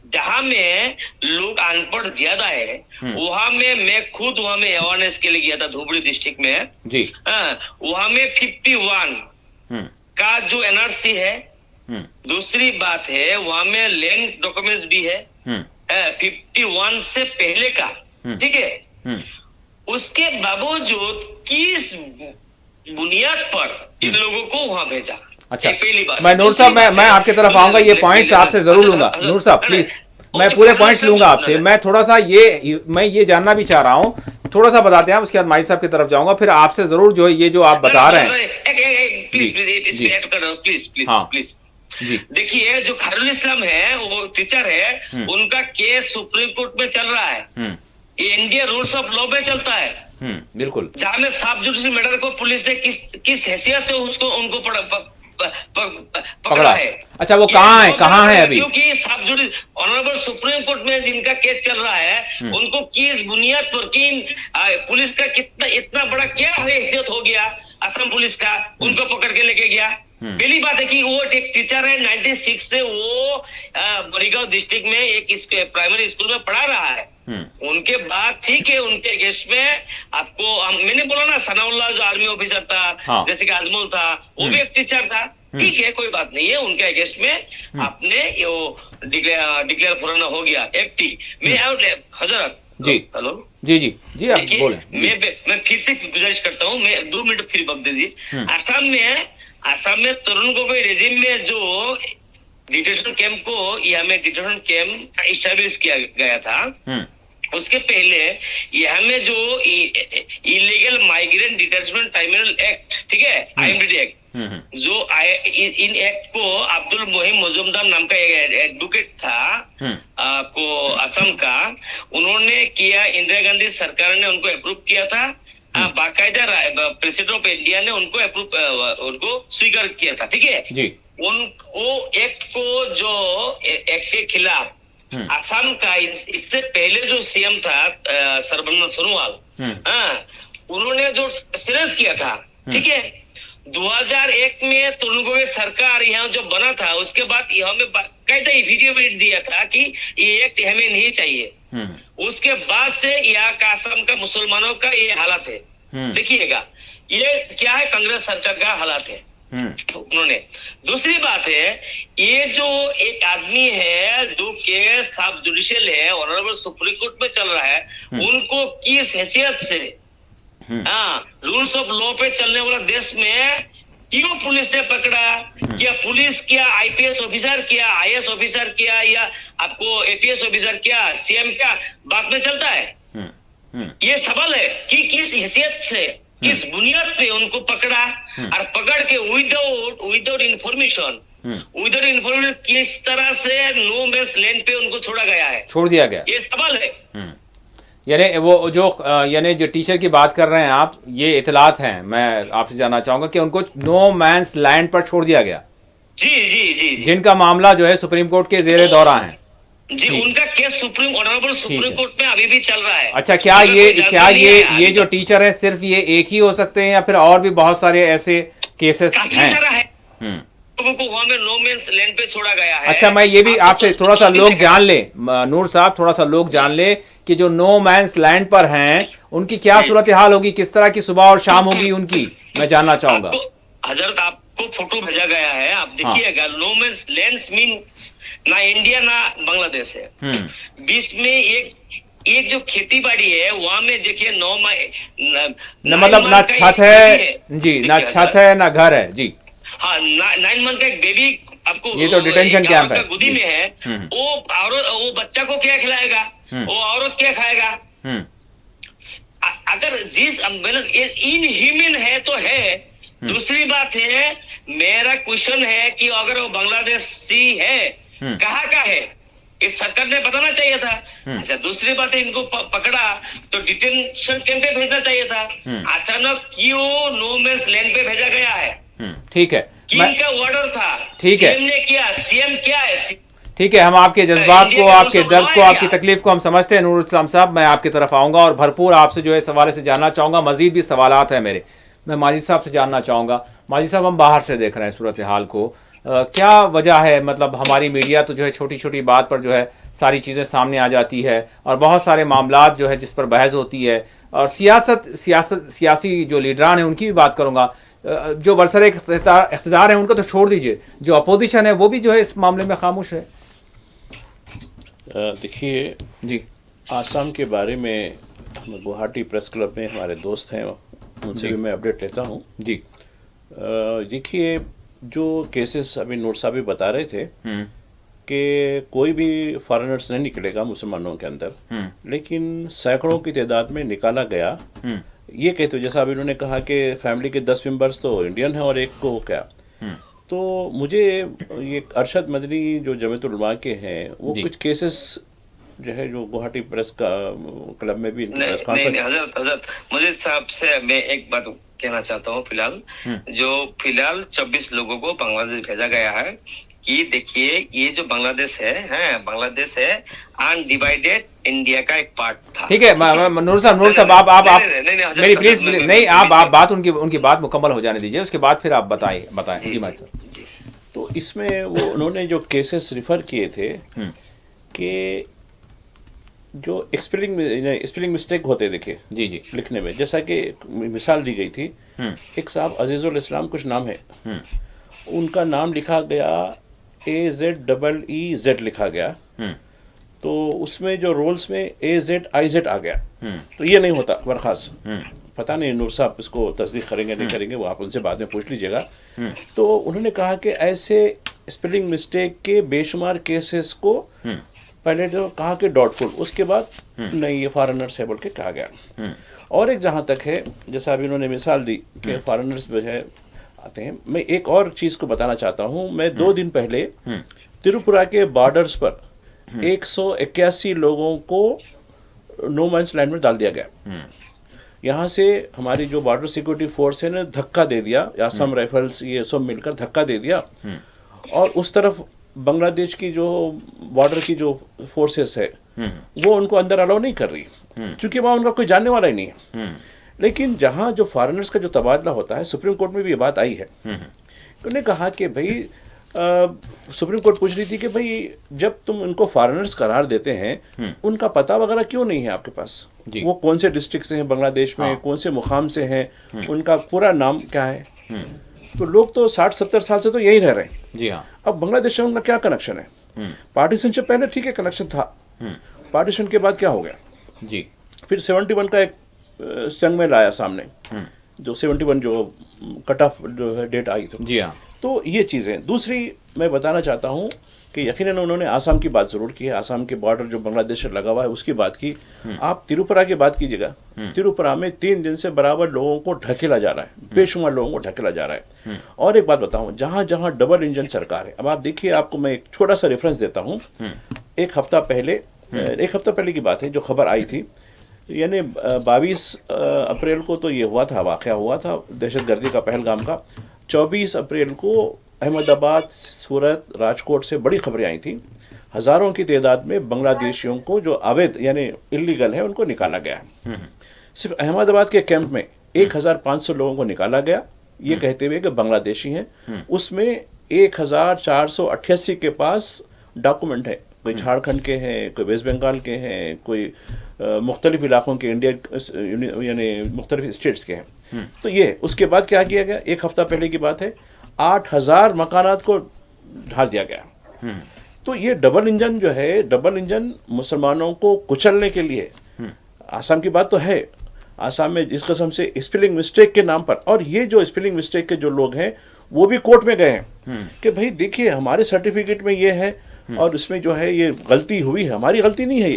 जहां में लोग अनपढ़ ज्यादा है, वहां में मैं खुद वहां में अवेयरनेस के लिए गया था धुबरी डिस्ट्रिक्ट में जी। वहां में 51 का जो एनआरसी है। दूसरी बात है, वहां में लैंड डॉक्यूमेंट्स भी है 51 से पहले का, ठीक है। उसके बावजूद किस बुनियाद पर इन लोगों को वहां भेजा? अच्छा, पहली बात। मैं नूर साहब, मैं आपकी तरफ आऊंगा, ये पॉइंट्स आपसे जरूर लूंगा। नूर साहब प्लीज, मैं पूरे पॉइंट्स लूंगा आपसे। मैं थोड़ा सा मैं ये जानना भी चाह रहा हूँ, थोड़ा सा बताते हैं, उसके बाद माई साहब की तरफ जाऊंगा, फिर आपसे जरूर जो है ये जो आप बता रहे हैं प्लीज जी। देखिए, जो खैरुल इस्लाम है, वो टीचर है, उनका केस सुप्रीम कोर्ट में चल रहा है। ये इंडिया रूल्स ऑफ लॉ में चलता है। बिल्कुल, जहाँ में सब जुडिशल मैटर को पुलिस ने किस हैसियत से उनको पकड़ा है। अच्छा, वो कहाँ है अभी? क्योंकि सब जुडिस ऑनरेबल सुप्रीम कोर्ट में जिनका केस चल रहा है, उनको किस बुनियाद पर पुलिस का इतना बड़ा क्या हैसियत हो गया असम पुलिस का, उनको पकड़ के लेके गया। पहली बात है कि वो एक टीचर है, 96 से वो मरीगांव डिस्ट्रिक्ट में एक प्राइमरी स्कूल में पढ़ा रहा है। उनके बाद ठीक है, उनके अगेंस्ट में आपको मैंने बोला ना, सनाउल्लाह जो आर्मी ऑफिसर था, जैसे कि आजमल था, वो भी एक टीचर था, ठीक है, कोई बात नहीं है। उनके अगेंस्ट में आपने डिक्लेयर फॉरेनर हो गया एक्टी में। हजरत जी, हेलो जी आप बोले। मैं फिर से गुजारिश करता हूँ, मैं 2 मिनट फिर वक्त दीजिए। असम में तरुण गोगोई रेजिम में जो डिटेंशन कैंप को यहाँ में डिटेंशन कैंप इस्टेब्लिश किया गया था, उसके पहले यहाँ में जो illegal migrant detachment tribunal act, ठीक है, IMDD एक्ट, जो इन एक्ट को अब्दुल मोहिम मुजुमदार नाम का एडवोकेट था को असम का, उन्होंने किया, इंदिरा गांधी सरकार ने उनको अप्रूव किया था, बाकायदा प्रेसिडेंट ऑफ इंडिया ने उनको स्वीकार किया था, ठीक है जी। वो एक्ट को जो एक्ट के खिलाफ असम का इससे पहले जो सीएम था सर्बानंद सोनोवाल, उन्होंने जो सिलेंस किया था, ठीक है, 2001 में तरुण गोगोई सरकार यहाँ जो बना था, उसके बाद यहाँ में बाकायदा एफिडेविट दिया था कि ये एक्ट हमें नहीं चाहिए। उसके बाद से यहाँ का असम का मुसलमानों का ये हालत है। देखिएगा, ये क्या है, कांग्रेस सरकार का हालत है उन्होंने। दूसरी बात है, ये जो एक आदमी है जो के सब जुडिशियल है, ऑनरेबल सुप्रीम कोर्ट में चल रहा है, उनको किस हैसियत से रूल्स ऑफ लॉ पे चलने वाला देश में क्यों पुलिस ने पकड़ा? क्या पुलिस क्या आईपीएस ऑफिसर क्या आईएएस ऑफिसर क्या या आपको एपीएस ऑफिसर क्या सीएम क्या बात में चलता है? ये सवाल है कि किस हैसियत से किस बुनियाद पे उनको पकड़ा और पकड़ के विदाउट इंफॉर्मेशन किस तरह से नो मैंस लैंड पे उनको छोड़ दिया गया, ये सवाल है। यानी वो जो यानी जो टीचर की बात कर रहे हैं आप, ये इतलात हैं, मैं आपसे जानना चाहूंगा कि उनको नो मैंस लैंड पर छोड़ दिया गया। जी, जिनका मामला जो है सुप्रीम कोर्ट के जेरे दौरा है जी, उनका केस ऑनरेबल सुप्रीम कोर्ट में अभी भी चल रहा है। अच्छा, क्या ये जो टीचर है सिर्फ ये एक ही हो सकते हैं या फिर और भी बहुत सारे ऐसे केसेस हैं? लोगों को वहां में नो मैंस लैंड पे छोड़ा गया है। अच्छा, मैं ये भी आपसे थोड़ा सा लोग जान ले, नूर साहब, थोड़ा सा लोग जान ले कि जो नो मैंस लैंड पर हैं उनकी क्या सूरत हाल होगी, किस तरह की सुबह और शाम होगी उनकी, मैं जानना चाहूंगा। हजरत आपको फोटो भेजा गया है, आप देखिएगा। नो मैंस लैंड्स मीन्स ना इंडिया ना बांग्लादेश है, बीच में एक जो खेती बाड़ी है वहां में देखिए मतलब ना छत है जी, ना छत है ना घर है जी। हाँ, 9 मंथ का एक बेबी आपको, ये तो डिटेंशन कैंप है, गोदी में है, वो बच्चा को क्या खिलाएगा, वो औरत क्या खाएगा? अगर जिस इनह्यूमन है तो है। दूसरी बात है, मेरा क्वेश्चन है कि अगर वो बांग्लादेशी है, कहाँ का है, इस सरकार ने बताना चाहिए था। अच्छा, दूसरी बात है, इनको पकड़ा तो डिटेंशन कैंप पे भेजना चाहिए था। अचानक क्यों नो मैंस लैंड पे भेजा गया है? ठीक है, किनका ऑर्डर था? ठीक है, सीएम ने किया, सीएम क्या है? ठीक है, हम आपके जज्बात को, आपके दर्द को, आपकी तकलीफ को हम समझते हैं। नूर इस्लाम साहब, मैं आपकी तरफ आऊंगा और भरपूर आपसे जो है इस हवाले से जानना चाहूंगा। मजीद भी सवालात हैं मेरे, मैं माजिद साहब से जानना चाहूंगा। माजिद साहब, हम बाहर से देख रहे हैं सूरत हाल को, क्या वजह है? मतलब हमारी मीडिया तो जो है छोटी छोटी बात पर जो है सारी चीज़ें सामने आ जाती है और बहुत सारे मामलात जो है जिस पर बहस होती है, और सियासी जो लीडरान हैं उनकी भी बात करूँगा, जो बरसर इख्तिदार हैं उनको तो छोड़ दीजिए, जो अपोजिशन है वो भी जो है इस मामले में खामोश है। देखिए जी, आसाम के बारे में हम गुवाहाटी प्रेस क्लब में हमारे दोस्त हैं, उनसे भी मैं अपडेट लेता हूँ जी। देखिए, जो केसेस अभी नूर साहब भी बता रहे थे कि कोई भी फॉरेनर्स नहीं निकलेगा मुसलमानों के अंदर, लेकिन सैकड़ों की तादाद में निकाला गया। ये कहते हो, जैसा अभी उन्होंने कहा कि फैमिली के 10 मेंबर्स तो इंडियन हैं और एक को क्या, तो मुझे ये अरशद मदनी जो जमीयतुल उलमा के हैं वो कुछ केसेस जो है जो गुवाहाटी प्रेस का क्लब में भी प्रेस कॉन्फ्रेंस। हजरत मुझे साहब से मैं एक बात कहना चाहता हूँ। फिलहाल 24 लोगों को बांग्लादेश भेजा गया है कि देखिए, ये जो बांग्लादेश बांग्लादेश है अनडिवाइडेड इंडिया का एक पार्ट था। ठीक है, नूर साहब आप मेरी प्लीज नहीं, आप बात उनकी बात मुकम्मल हो जाने दीजिए, उसके बाद फिर आप बताएं जी माई सर। तो इसमें वो उन्होंने जो केसेस रिफर किए थे कि जो स्पेलिंग मिस्टेक होते देखे जी लिखने में, जैसा कि मिसाल दी गई थी, एक साहब अजीजुल इस्लाम कुछ नाम है, उनका नाम लिखा गया AZEEZ लिखा गया, तो उसमें जो रोल्स में AZIZ आ गया, तो ये नहीं होता बरखास। पता नहीं नूर साहब इसको तस्दीक करेंगे नहीं करेंगे, वो आप उनसे बाद में पूछ लीजिएगा। तो उन्होंने कहा कि ऐसे स्पेलिंग मिस्टेक के बेशुमार केसेस को पहले जो कहा कि डॉटफुल, उसके बाद नहीं ये फॉरेनर्स है बोल के कहा गया। और एक जहाँ तक है, जैसा अभी उन्होंने मिसाल दी कि फॉरेनर्स जो है आते हैं, मैं एक और चीज़ को बताना चाहता हूँ। मैं 2 दिन पहले त्रिपुरा के बॉर्डर्स पर 181 लोगों को नो मैंस लैंड में डाल दिया गया। यहाँ से हमारी जो बॉर्डर सिक्योरिटी फोर्स है ने धक्का दे दिया, असम राइफल्स ये सब मिलकर धक्का दे दिया, और उस तरफ बांग्लादेश की जो बॉर्डर की जो फोर्सेस है वो उनको अंदर अलाउ नहीं कर रही, क्योंकि वहाँ उनका कोई जानने वाला ही नहीं है। लेकिन जहाँ जो फॉरेनर्स का जो तबादला होता है, सुप्रीम कोर्ट में भी ये बात आई है। उन्होंने कहा कि भाई सुप्रीम कोर्ट पूछ रही थी कि भाई जब तुम उनको फॉरेनर्स करार देते हैं, उनका पता वगैरह क्यों नहीं है आपके पास, वो कौन से डिस्ट्रिक्ट से हैं बांग्लादेश में, कौन से मुकाम से हैं, उनका पूरा नाम क्या है। तो लोग तो 60-70 साल से तो यही रह रहे हैं। जी हाँ। अब बांग्लादेश से उनका क्या कनेक्शन है? पार्टीशन से पहले ठीक है कनेक्शन था, पार्टीशन के बाद क्या हो गया जी, फिर 71 का एक संग में लाया सामने, जो 71 जो कट ऑफ जो है डेट आई थी। जी हाँ। तो ये चीज़ें, दूसरी मैं बताना चाहता हूँ कि यकीनन उन्होंने आसाम की बात जरूर की है, आसाम के बॉर्डर जो बांग्लादेश से लगा हुआ है उसकी बात की। आप त्रिपुरा की बात कीजिएगा, त्रिपुरा में 3 दिन से बराबर लोगों को ढकेला जा रहा है, बेशुमार लोगों को ढकेला जा रहा है। और एक बात बताऊं, जहां जहां डबल इंजन सरकार है, अब आप देखिए, आपको मैं एक छोटा सा रेफरेंस देता हूं। एक हफ्ता पहले की बात है जो खबर आई थी, यानी 22 अप्रैल को तो ये हुआ था, वाक़या हुआ था दहशतगर्दी का पहलगाम का। 24 अप्रैल को अहमदाबाद, सूरत, राजकोट से बड़ी खबरें आई थी, हज़ारों की तादाद में बांग्लादेशियों को जो अवैध यानी इलीगल है उनको निकाला गया। सिर्फ अहमदाबाद के कैंप में 1500 लोगों को निकाला गया, ये कहते हुए कि बांग्लादेशी हैं। उसमें 1488 के पास डॉक्यूमेंट है, कोई झारखंड के हैं, कोई वेस्ट बंगाल के हैं, कोई मुख्तलिफ इलाकों के इंडिया यानी मुख्तलिफ स्टेट्स के हैं। तो ये उसके बाद क्या किया गया, एक हफ्ता पहले की बात है, 8000 मकानात को ढा दिया गया। तो ये डबल इंजन जो है, डबल इंजन मुसलमानों को कुचलने के लिए, आसाम की बात तो है, आसाम में जिस किस्म से स्पेलिंग मिस्टेक के नाम पर, और ये जो स्पेलिंग मिस्टेक के जो लोग हैं वो भी कोर्ट में गए हैं कि भाई देखिए हमारे सर्टिफिकेट में ये है और इसमें जो है ये गलती हुई है, हमारी गलती नहीं है,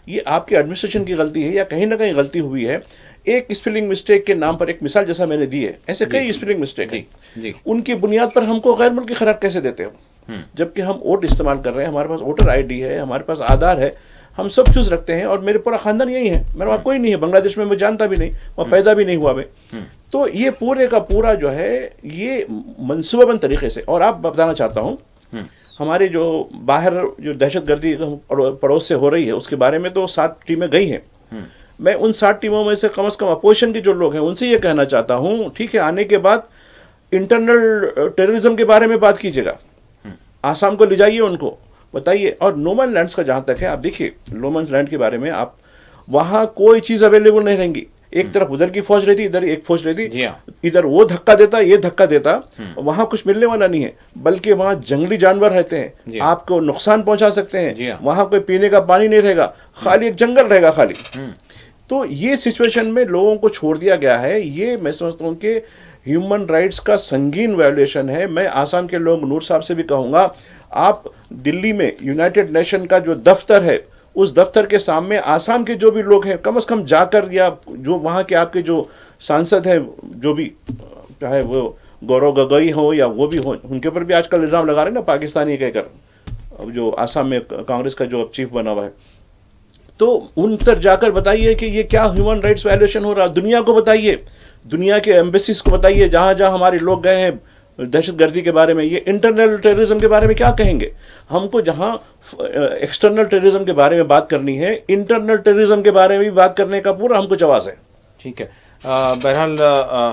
ये आपके एडमिनिस्ट्रेशन की गलती है या कहीं ना कहीं गलती हुई है। एक स्पेलिंग मिस्टेक के नाम पर, एक मिसाल जैसा मैंने दी है, ऐसे कई स्पेलिंग मिस्टेक है, उनकी बुनियाद पर हमको गैर मुल्की करार कैसे देते हो, जबकि हम वोट इस्तेमाल कर रहे हैं, हमारे पास वोटर ID है, हमारे पास आधार है, हम सब चीज रखते हैं, और मेरे पूरा खानदान यही है, मेरे वहाँ कोई नहीं है, बांग्लादेश में मैं जानता भी नहीं, वहाँ पैदा भी नहीं हुआ मैं। तो ये पूरे का पूरा जो है ये मनसूबाबंद तरीके से, और आप बताना चाहता हूँ हमारे जो बाहर जो दहशतगर्दी पड़ोस से हो रही है उसके बारे में तो 7 टीमें गई हैं। मैं उन 7 टीमों में से कम अपोजिशन के जो लोग हैं उनसे ये कहना चाहता हूँ, ठीक है, आने के बाद इंटरनल टेररिज्म के बारे में बात कीजिएगा, आसाम को ले जाइए, उनको बताइए। और नोमन लैंड्स का जहाँ तक है, आप देखिए नोमन लैंड के बारे में, आप वहाँ कोई चीज़ अवेलेबल नहीं रहेंगी, एक तरफ उधर की फौज रहती, इधर एक फौज रहती, इधर वो धक्का देता, ये धक्का देता, वहां कुछ मिलने वाला नहीं है, बल्कि वहां जंगली जानवर रहते हैं, आपको नुकसान पहुंचा सकते हैं, वहां कोई पीने का पानी नहीं रहेगा, खाली एक जंगल रहेगा खाली। तो ये सिचुएशन में लोगों को छोड़ दिया गया है, ये मैं समझता हूँ कि ह्यूमन राइट्स का संगीन वायोलेशन है। मैं आसाम के लोग, नूर साहब से भी कहूँगा, आप दिल्ली में यूनाइटेड नेशन का जो दफ्तर है, उस दफ्तर के सामने आसाम के जो भी लोग हैं कम से कम जाकर, या जो वहाँ के आपके जो सांसद हैं, जो भी चाहे वो गौरव गगोई हो या वो भी हो, उनके ऊपर भी आजकल इल्ज़ाम लगा रहे हैं ना पाकिस्तानी कहकर, अब जो आसाम में कांग्रेस का जो अब चीफ बना हुआ है, तो उन तक जाकर बताइए कि ये क्या ह्यूमन राइट्स वायलेशन हो रहा, दुनिया को बताइए, दुनिया के एम्बेसीज को बताइए जहाँ जहाँ हमारे लोग गए हैं दहशतगर्दी के बारे में, ये इंटरनल टेररिज्म के बारे में क्या कहेंगे। हमको जहाँ एक्सटर्नल टेररिज्म के बारे में बात करनी है, इंटरनल टेररिज्म के बारे में भी बात करने का पूरा हमको जवाब है। ठीक है, बहरहाल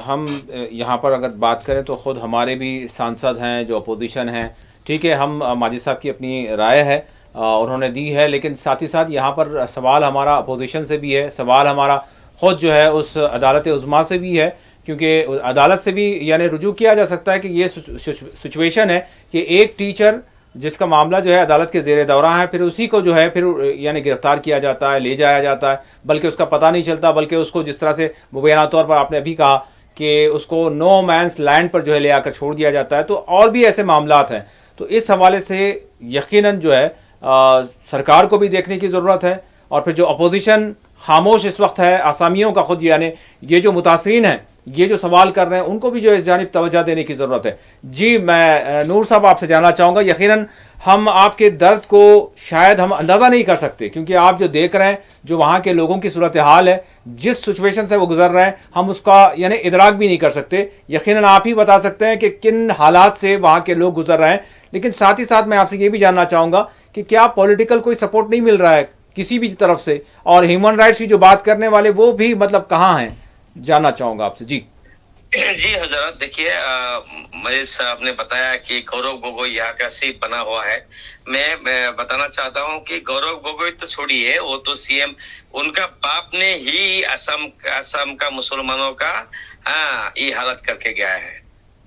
हम यहाँ पर अगर बात करें तो ख़ुद हमारे भी सांसद हैं जो अपोजिशन हैं, ठीक है, हम माजिद साहब की अपनी राय है उन्होंने दी है, लेकिन साथ ही साथ यहाँ पर सवाल हमारा अपोजिशन से भी है, सवाल हमारा ख़ुद जो है उस अदालत उज़्मा से भी है, क्योंकि अदालत से भी यानी रुजू किया जा सकता है कि ये सिचुएशन है कि एक टीचर जिसका मामला जो है अदालत के ज़ेरे दौरा है, फिर उसी को जो है फिर यानी गिरफ्तार किया जाता है, ले जाया जाता है, बल्कि उसका पता नहीं चलता, बल्कि उसको जिस तरह से मुबैना तौर पर आपने अभी कहा कि उसको नो मैंस लैंड पर जो है ले आकर छोड़ दिया जाता है, तो और भी ऐसे मामलात हैं। तो इस हवाले से यकीनन जो है सरकार को भी देखने की ज़रूरत है, और फिर जो अपोजिशन खामोश इस वक्त है, आसामियों का खुद यानी ये जो मुतासरीन हैं, ये जो सवाल कर रहे हैं, उनको भी जो इस जानिब तवज्जो देने की ज़रूरत है। जी, मैं नूर साहब आपसे जानना चाहूँगा, यकीनन हम आपके दर्द को शायद हम अंदाज़ा नहीं कर सकते, क्योंकि आप जो देख रहे हैं, जो वहाँ के लोगों की सूरत हाल है, जिस सिचुएशन से वो गुजर रहे हैं, हम उसका यानी इदराक भी नहीं कर सकते। यकीनन आप ही बता सकते हैं कि किन हालात से वहाँ के लोग गुजर रहे हैं। लेकिन साथ ही साथ मैं आपसे ये भी जानना चाहूँगा कि क्या पॉलिटिकल कोई सपोर्ट नहीं मिल रहा है किसी भी तरफ से, और ह्यूमन राइट्स की जो बात करने वाले वो भी मतलब कहाँ हैं, जानना चाहूँगा आपसे। जी हजरत, देखिए मजीद साहब ने बताया कि गौरव गोगोई यहाँ का सीट बना हुआ है। मैं बताना चाहता हूँ कि गौरव गोगोई तो छोड़िए, वो तो CM, उनका बाप ने ही असम का मुसलमानों का ये हालत करके गया है,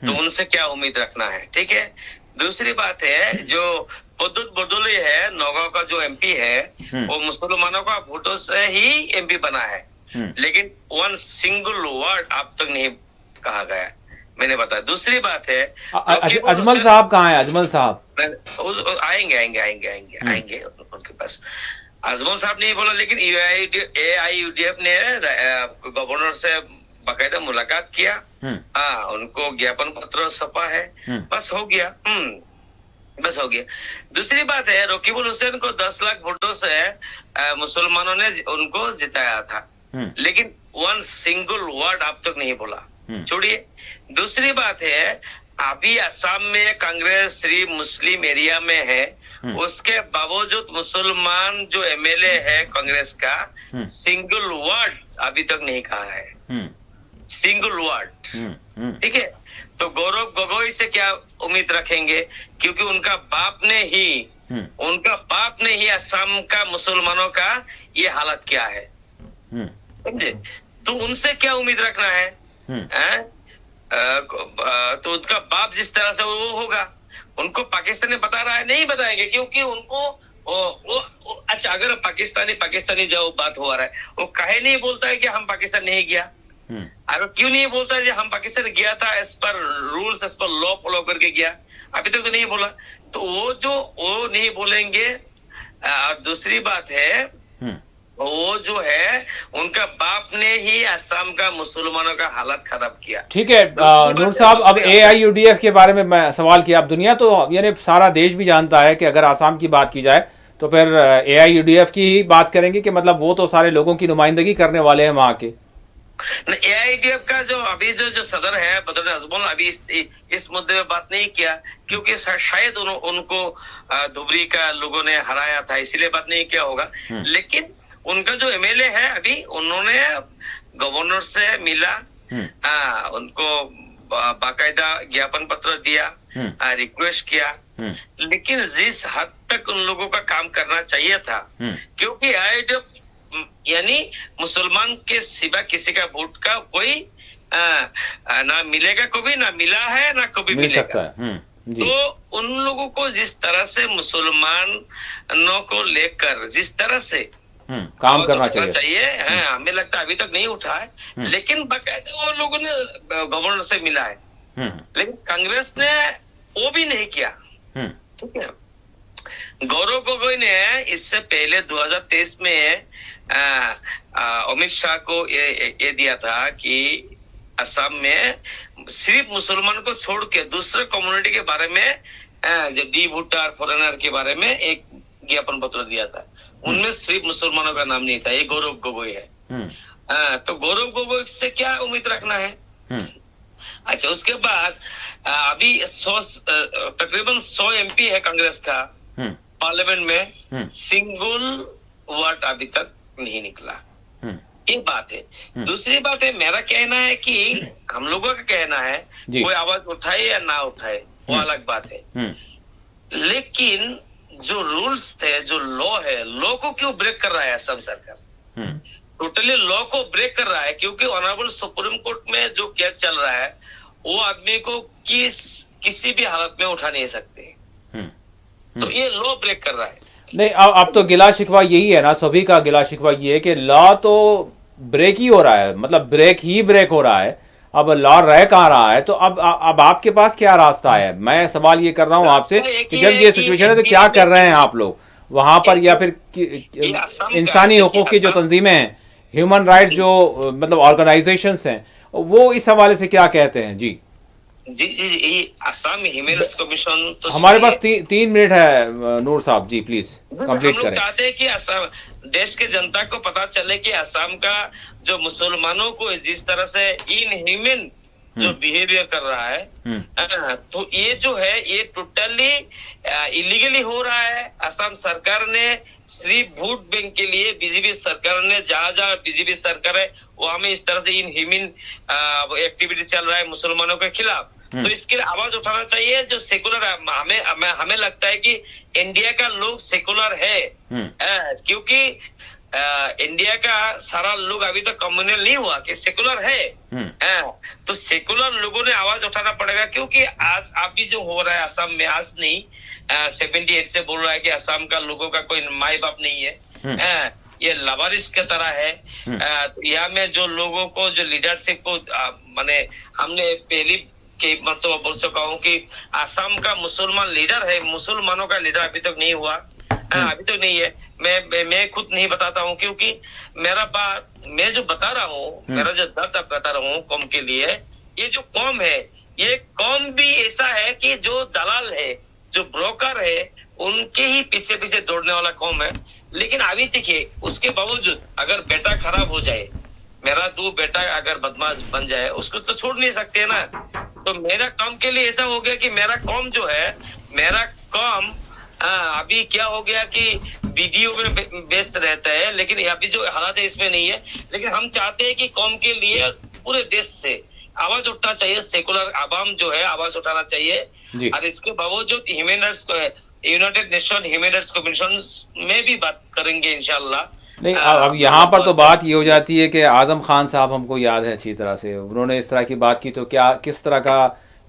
तो उनसे क्या उम्मीद रखना है। ठीक है, दूसरी बात है जो पद्दुत बरदोली है, नौगांव का जो एमपी है, वो मुसलमानों का वोटों से ही एमपी बना है, लेकिन वन सिंगल वर्ड अब तक नहीं कहा गया, मैंने बताया। दूसरी बात है, अजमल साहब कहाँ हैं? अजमल साहब आएंगे उनके पास। अजमल साहब नहीं बोला, लेकिन AIUDF ने गवर्नर से बाकायदा मुलाकात किया, उनको ज्ञापन पत्र सौंपा है, बस हो गया, बस हो गया। दूसरी बात है, रकीबुल हुसैन को 10 लाख वोटों से मुसलमानों ने उनको जिताया था, लेकिन वन सिंगल वर्ड अब तक नहीं बोला, छोड़िए। दूसरी बात है, अभी असम में कांग्रेस सिर्फ मुस्लिम एरिया में है, उसके बावजूद मुसलमान जो MLA है कांग्रेस का, सिंगल वर्ड अभी तक नहीं कहा है, सिंगल वर्ड, ठीक है। तो गौरव गोगोई से क्या उम्मीद रखेंगे, क्योंकि उनका बाप ने ही असम का मुसलमानों का ये हालत क्या है, समझे। तो उनसे क्या उम्मीद रखना है, तो उनका बाप जिस तरह से वो होगा, उनको पाकिस्तानी बता रहा है, नहीं बताएंगे, क्योंकि उनको अच्छा, अगर पाकिस्तानी जो बात हो रहा है, वो काहे नहीं बोलता है कि हम पाकिस्तान नहीं गया, अगर क्यों नहीं बोलता है हम पाकिस्तान गया था, as per rules, as per law follow करके गया, अभी तक तो नहीं बोला। तो वो नहीं बोलेंगे। दूसरी बात है, वो जो है उनका बाप ने ही असम का मुसलमानों का हालत खराब किया। ठीक है नूर साहब, अब AIUDF के बारे में मैं सवाल किया। अब दुनिया तो यानी सारा देश भी जानता है कि अगर आसाम की बात की जाए तो फिर AIUDF की ही बात करेंगे कि मतलब वो तो सारे लोगों की नुमाइंदगी करने वाले हैं वहां के। AIUDF का जो अभी जो सदर है बदरुद्दीन अजमल, अभी इस मुद्दे में बात नहीं किया, क्योंकि शायद उनको धुबरी का लोगों ने हराया था, इसीलिए बात नहीं किया होगा। लेकिन उनका जो MLA है, अभी उन्होंने गवर्नर से मिला, उनको बाकायदा ज्ञापन पत्र दिया, रिक्वेस्ट किया, लेकिन जिस हद तक उन लोगों का काम करना चाहिए था, क्योंकि AIUDF यानी मुसलमान के सिवा किसी का वोट का कोई ना मिलेगा, कभी ना मिला है, ना कभी मिल सकता है। तो उन लोगों को जिस तरह से मुसलमानों को लेकर जिस तरह से काम करना चाहिए, हमें लगता है अभी तक नहीं उठा है, लेकिन बाकायदा वो लोगों ने गवर्नर से मिला है, लेकिन कांग्रेस ने वो भी नहीं किया, ठीक है। गौरव गोगोई ने इससे पहले 2023 में अमित शाह को ये दिया था कि असम में सिर्फ मुसलमान को छोड़ के दूसरे कम्युनिटी के बारे में, जो डी वोटर फॉरेनर के बारे में एक ज्ञापन पत्र दिया था, उनमें सिर्फ मुसलमानों का नाम नहीं था। ये गौरव गोगोई है। तो गौरव गोगोई से क्या उम्मीद रखना है। अच्छा, उसके बाद अभी तकरीबन 100 MP है कांग्रेस का पार्लियामेंट में, सिंगल वर्ड अभी तक नहीं निकला, ये बात है। दूसरी बात है, मेरा कहना है कि हम लोगों का कहना है कोई आवाज उठाए या ना उठाए वो अलग बात है, लेकिन जो रूल्स थे, जो लॉ है, लॉ को क्यों ब्रेक कर रहा है असम सरकार, टोटली लॉ को ब्रेक कर रहा है, क्योंकि ऑनरेबल सुप्रीम कोर्ट में जो केस चल रहा है वो आदमी को किसी भी हालत में उठा नहीं सकते, तो ये लॉ ब्रेक कर रहा है। नहीं, अब तो गिला शिकवा यही है ना, सभी का गिला शिकवा ये है कि लॉ तो ब्रेक ही हो रहा है, मतलब ब्रेक हो रहा है, अब लॉ रह कहाँ रहा है। तो अब आपके पास क्या रास्ता है, मैं सवाल ये कर रहा हूँ आपसे कि जब ये सिचुएशन है तो क्या कर रहे हैं आप लोग वहां पर, या फिर इंसानी हकूक की जो तंजीमें हैं, ह्यूमन राइट्स जो मतलब ऑर्गेनाइजेशंस हैं, वो इस हवाले से क्या कहते हैं। जी असम ह्यूमन राइट्स कमीशन, तो हमारे पास 3 मिनट है नूर साहब जी, प्लीज कंप्लीट करें। हम लोग चाहते हैं कि असम देश के जनता को पता चले कि असम का जो मुसलमानों को जिस तरह से इनह्यूमन जो बिहेवियर कर रहा है, तो ये जो है ये टोटली इलीगली हो रहा है। असम सरकार ने सिर्फ वोट बैंक के लिए, बीजेपी सरकार ने जहां बीजेपी सरकार है वहां में इस तरह से इनह्यूमन एक्टिविटी चल रहा है मुसलमानों के खिलाफ, तो इसके लिए आवाज उठाना चाहिए। जो सेकुलर हमें लगता है कि इंडिया का लोग सेकुलर है, क्योंकि इंडिया का सारा लोग अभी तो कम्युनल नहीं हुआ कि सेकुलर है। तो सेकुलर लोगों ने आवाज उठाना पड़ेगा, क्योंकि आज अभी जो हो रहा है असम में, आज नहीं 78 से बोल रहा है कि असम का लोगों का कोई माई बाप नहीं है, ये लावारिस की तरह है। यहाँ में जो लोगों को, जो लीडरशिप को माने हमने पहली के मतलब बोल सका हूँ कि असम का मुसलमान लीडर है, मुसलमानों का लीडर अभी तक नहीं हुआ, अभी तक नहीं है। मैं खुद नहीं बताता हूँ, क्योंकि मेरा बात मैं जो बता रहा हूँ, मेरा जो दर्द बता रहा हूँ कौम के लिए, ये जो कौम है, ये कौम भी ऐसा है कि जो दलाल है, जो ब्रोकर है, उनके ही पीछे पीछे दौड़ने वाला कौम है। लेकिन अभी देखिए, उसके बावजूद अगर बेटा खराब हो जाए, मेरा 2 बेटा अगर बदमाश बन जाए, उसको तो छोड़ नहीं सकते ना। तो मेरा कौम के लिए ऐसा हो गया कि मेरा कौम जो है, मेरा कौम अभी क्या हो गया कि वीडियो में व्यस्त रहता है, लेकिन अभी जो हालात है इसमें नहीं है। लेकिन हम चाहते हैं कि कौम के लिए पूरे देश से आवाज उठना चाहिए, सेकुलर आवाम जो है आवाज उठाना चाहिए। और इसके बावजूद human rights United nation human rights commission में भी बात करेंगे इंशाल्लाह। नहीं, अब यहाँ पर तो बात ये हो जाती है कि आजम खान साहब हमको याद है अच्छी तरह से, उन्होंने इस तरह की बात की तो क्या किस तरह का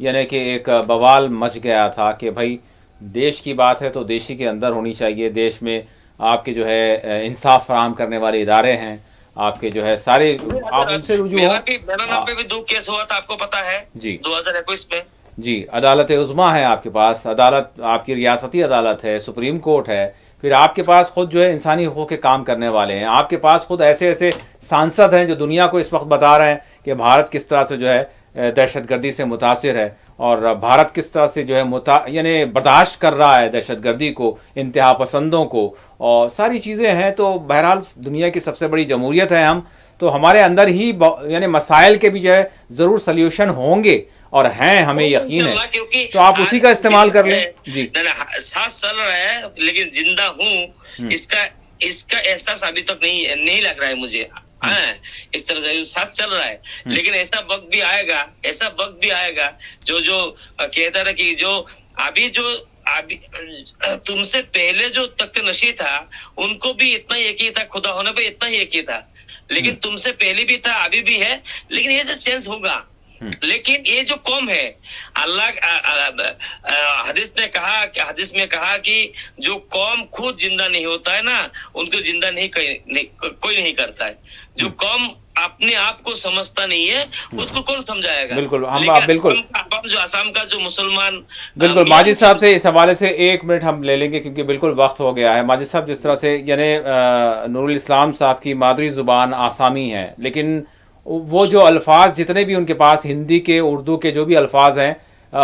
यानी कि एक बवाल मच गया था कि भाई देश की बात है तो देश ही के अंदर होनी चाहिए, देश में आपके जो है इंसाफ फराहम करने वाले इदारे हैं, आपके जो है सारे आप उनसे रुजू हो। मेरा नाम पे भी 2 केस हुआ था, आपको पता है जी, 2021 में। जी, अदालत उज़्मा है आपके पास, अदालत आपकी रियासती अदालत है, सुप्रीम कोर्ट है, फिर आपके पास खुद जो है इंसानी हकूक़ के काम करने वाले हैं, आपके पास खुद ऐसे ऐसे सांसद हैं जो दुनिया को इस वक्त बता रहे हैं कि भारत किस तरह से जो है दहशतगर्दी से मुतासिर है, और भारत किस तरह से जो है यानी बर्दाश्त कर रहा है दहशतगर्दी को, इंतहा पसंदों को, और सारी चीज़ें हैं। तो बहरहाल दुनिया की सबसे बड़ी जमहूरियत है हम, तो हमारे अंदर ही यानी मसाइल के भी जो है ज़रूर सल्यूशन होंगे और हैं, हमें यकीन है, तो आप उसी का इस्तेमाल कर लें। जी, साथ चल रहा है लेकिन जिंदा हूँ, इसका एहसास अभी तक नहीं लग रहा है मुझे। इस तरह से साथ चल रहा है, लेकिन ऐसा वक्त भी आएगा जो कहता था कि जो अभी तुमसे पहले जो तख्त नशी था, उनको भी इतना यकीन था, खुदा होने पे इतना ही यकीन था, लेकिन तुमसे पहले भी था, अभी भी है, लेकिन ये जो चेंज होगा। लेकिन ये जो कौम है, अल्लाह हदीस में कहा कि जो कौम खुद जिंदा नहीं होता है ना, उनको जिंदा कोई नहीं करता है। जो कौम अपने आप को समझता नहीं है, उसको कौन समझाएगा। बिल्कुल, हम बिल्कुल जो असम का जो मुसलमान, बिल्कुल माजिद साहब से इस हवाले से 1 मिनट हम ले लेंगे क्योंकि बिल्कुल वक्त हो गया है। माजिद साहब, जिस तरह से यानी नूरुल इस्लाम साहब की मादरी ज़ुबान आसामी है, लेकिन वो जो अल्फाज जितने भी उनके पास हिंदी के, उर्दू के जो भी अल्फाज हैं,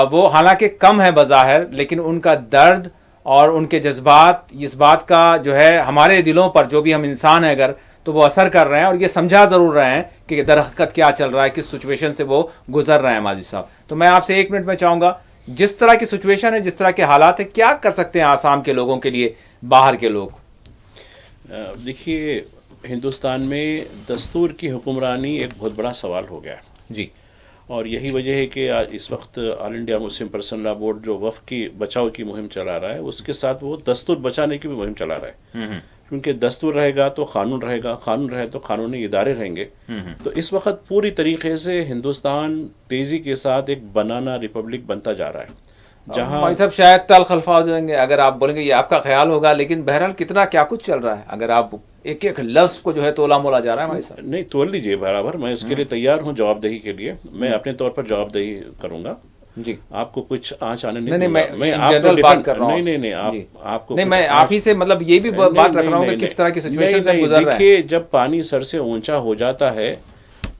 वो हालांकि कम है बज़ाहिर, लेकिन उनका दर्द और उनके जज्बात इस बात का जो है हमारे दिलों पर, जो भी हम इंसान हैं अगर, तो वो असर कर रहे हैं और ये समझा ज़रूर रहे हैं कि दरहक़त क्या चल रहा है, किस सिचुएशन से वो गुजर रहे हैं। माजिद साहब, तो मैं आपसे 1 मिनट में चाहूँगा, जिस तरह की सिचुएशन है, जिस तरह के हालात है, क्या कर सकते हैं आसाम के लोगों के लिए, बाहर के लोग? देखिए, हिंदुस्तान में दस्तूर की हुक्मरानी एक बहुत बड़ा सवाल हो गया है जी, और यही वजह है कि इस वक्त all India Muslim personal law board जो वफ़ की बचाव की मुहिम चला रहा है, उसके साथ वो दस्तूर बचाने की भी मुहिम चला रहा है। क्योंकि दस्तूर रहेगा तो कानून रहेगा, कानून रहे तो कानूनी इदारे रहेंगे। तो इस वक्त पूरी तरीके से हिंदुस्तान तेज़ी के साथ एक बनाना रिपब्लिक बनता जा रहा है, जहाँ भाई साहब शायद तल्ख अल्फाज होंगे अगर आप बोलेंगे, ये आपका ख्याल होगा, लेकिन बहरहाल कितना क्या कुछ चल रहा है, अगर आप एक एक लफ्ज़ को जो है तोला मोला जा रहा है। भाई साहब, नहीं, तोल लीजिए बराबर, मैं उसके लिए तैयार हूँ जवाबदेही के लिए, मैं अपने तौर पर जवाबदेही करूँगा जी। आपको कुछ आँच आने नहीं, मैं जनरल बात कर रहा हूँ। नहीं, आपको नहीं, मैं आप ही से मतलब ये भी बात रख रहा हूँ कि किस तरह की सिचुएशन से गुजर रहा है। देखिए, जब पानी सर से ऊंचा हो जाता है,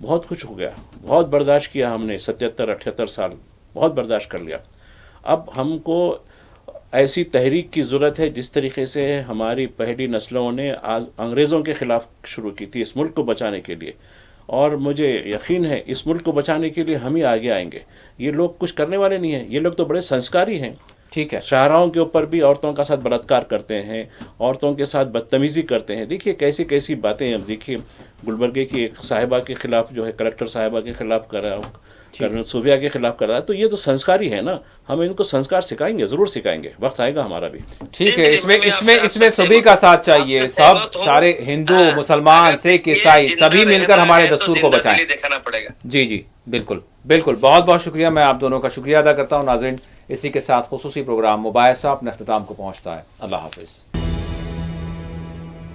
बहुत कुछ हो गया, बहुत बर्दाश्त किया हमने, 77-78 साल बहुत बर्दाश्त कर लिया। अब हमको ऐसी तहरीक की ज़रूरत है जिस तरीके से हमारी पहली नस्लों ने अंग्रेज़ों के ख़िलाफ़ शुरू की थी इस मुल्क को बचाने के लिए, और मुझे यकीन है इस मुल्क को बचाने के लिए हम ही आगे आएंगे। ये लोग कुछ करने वाले नहीं हैं, ये लोग तो बड़े संस्कारी हैं। ठीक है, शाहराओं के ऊपर भी औरतों का साथ बलात्कार करते हैं, औरतों के साथ बदतमीज़ी करते हैं। देखिए कैसी कैसी बातें हैं। अब देखिए, गुलबर्गे की एक साहिबा के ख़िलाफ़ जो है, कलेक्टर साहिबा के ख़िलाफ़ कर्नल सूफिया के खिलाफ कर रहा है, तो ये तो संस्कारी है ना, हम इनको संस्कार सिखाएंगे, जरूर सिखाएंगे, वक्त आएगा हमारा भी। ठीक है, इसमें सभी का साथ चाहिए, सब सारे हिंदू मुसलमान सिख ईसाई सभी मिलकर हमारे दस्तूर को बचाएं। दिखाना पड़ेगा। जी जी बिल्कुल बिल्कुल, बहुत बहुत शुक्रिया, मैं आप दोनों का शुक्रिया अदा करता हूँ। नाज़रीन, इसी के साथ खुसूसी प्रोग्राम मुबाहिसा अपने अख्ताम को पहुँचता है। अल्लाह हाफिज़।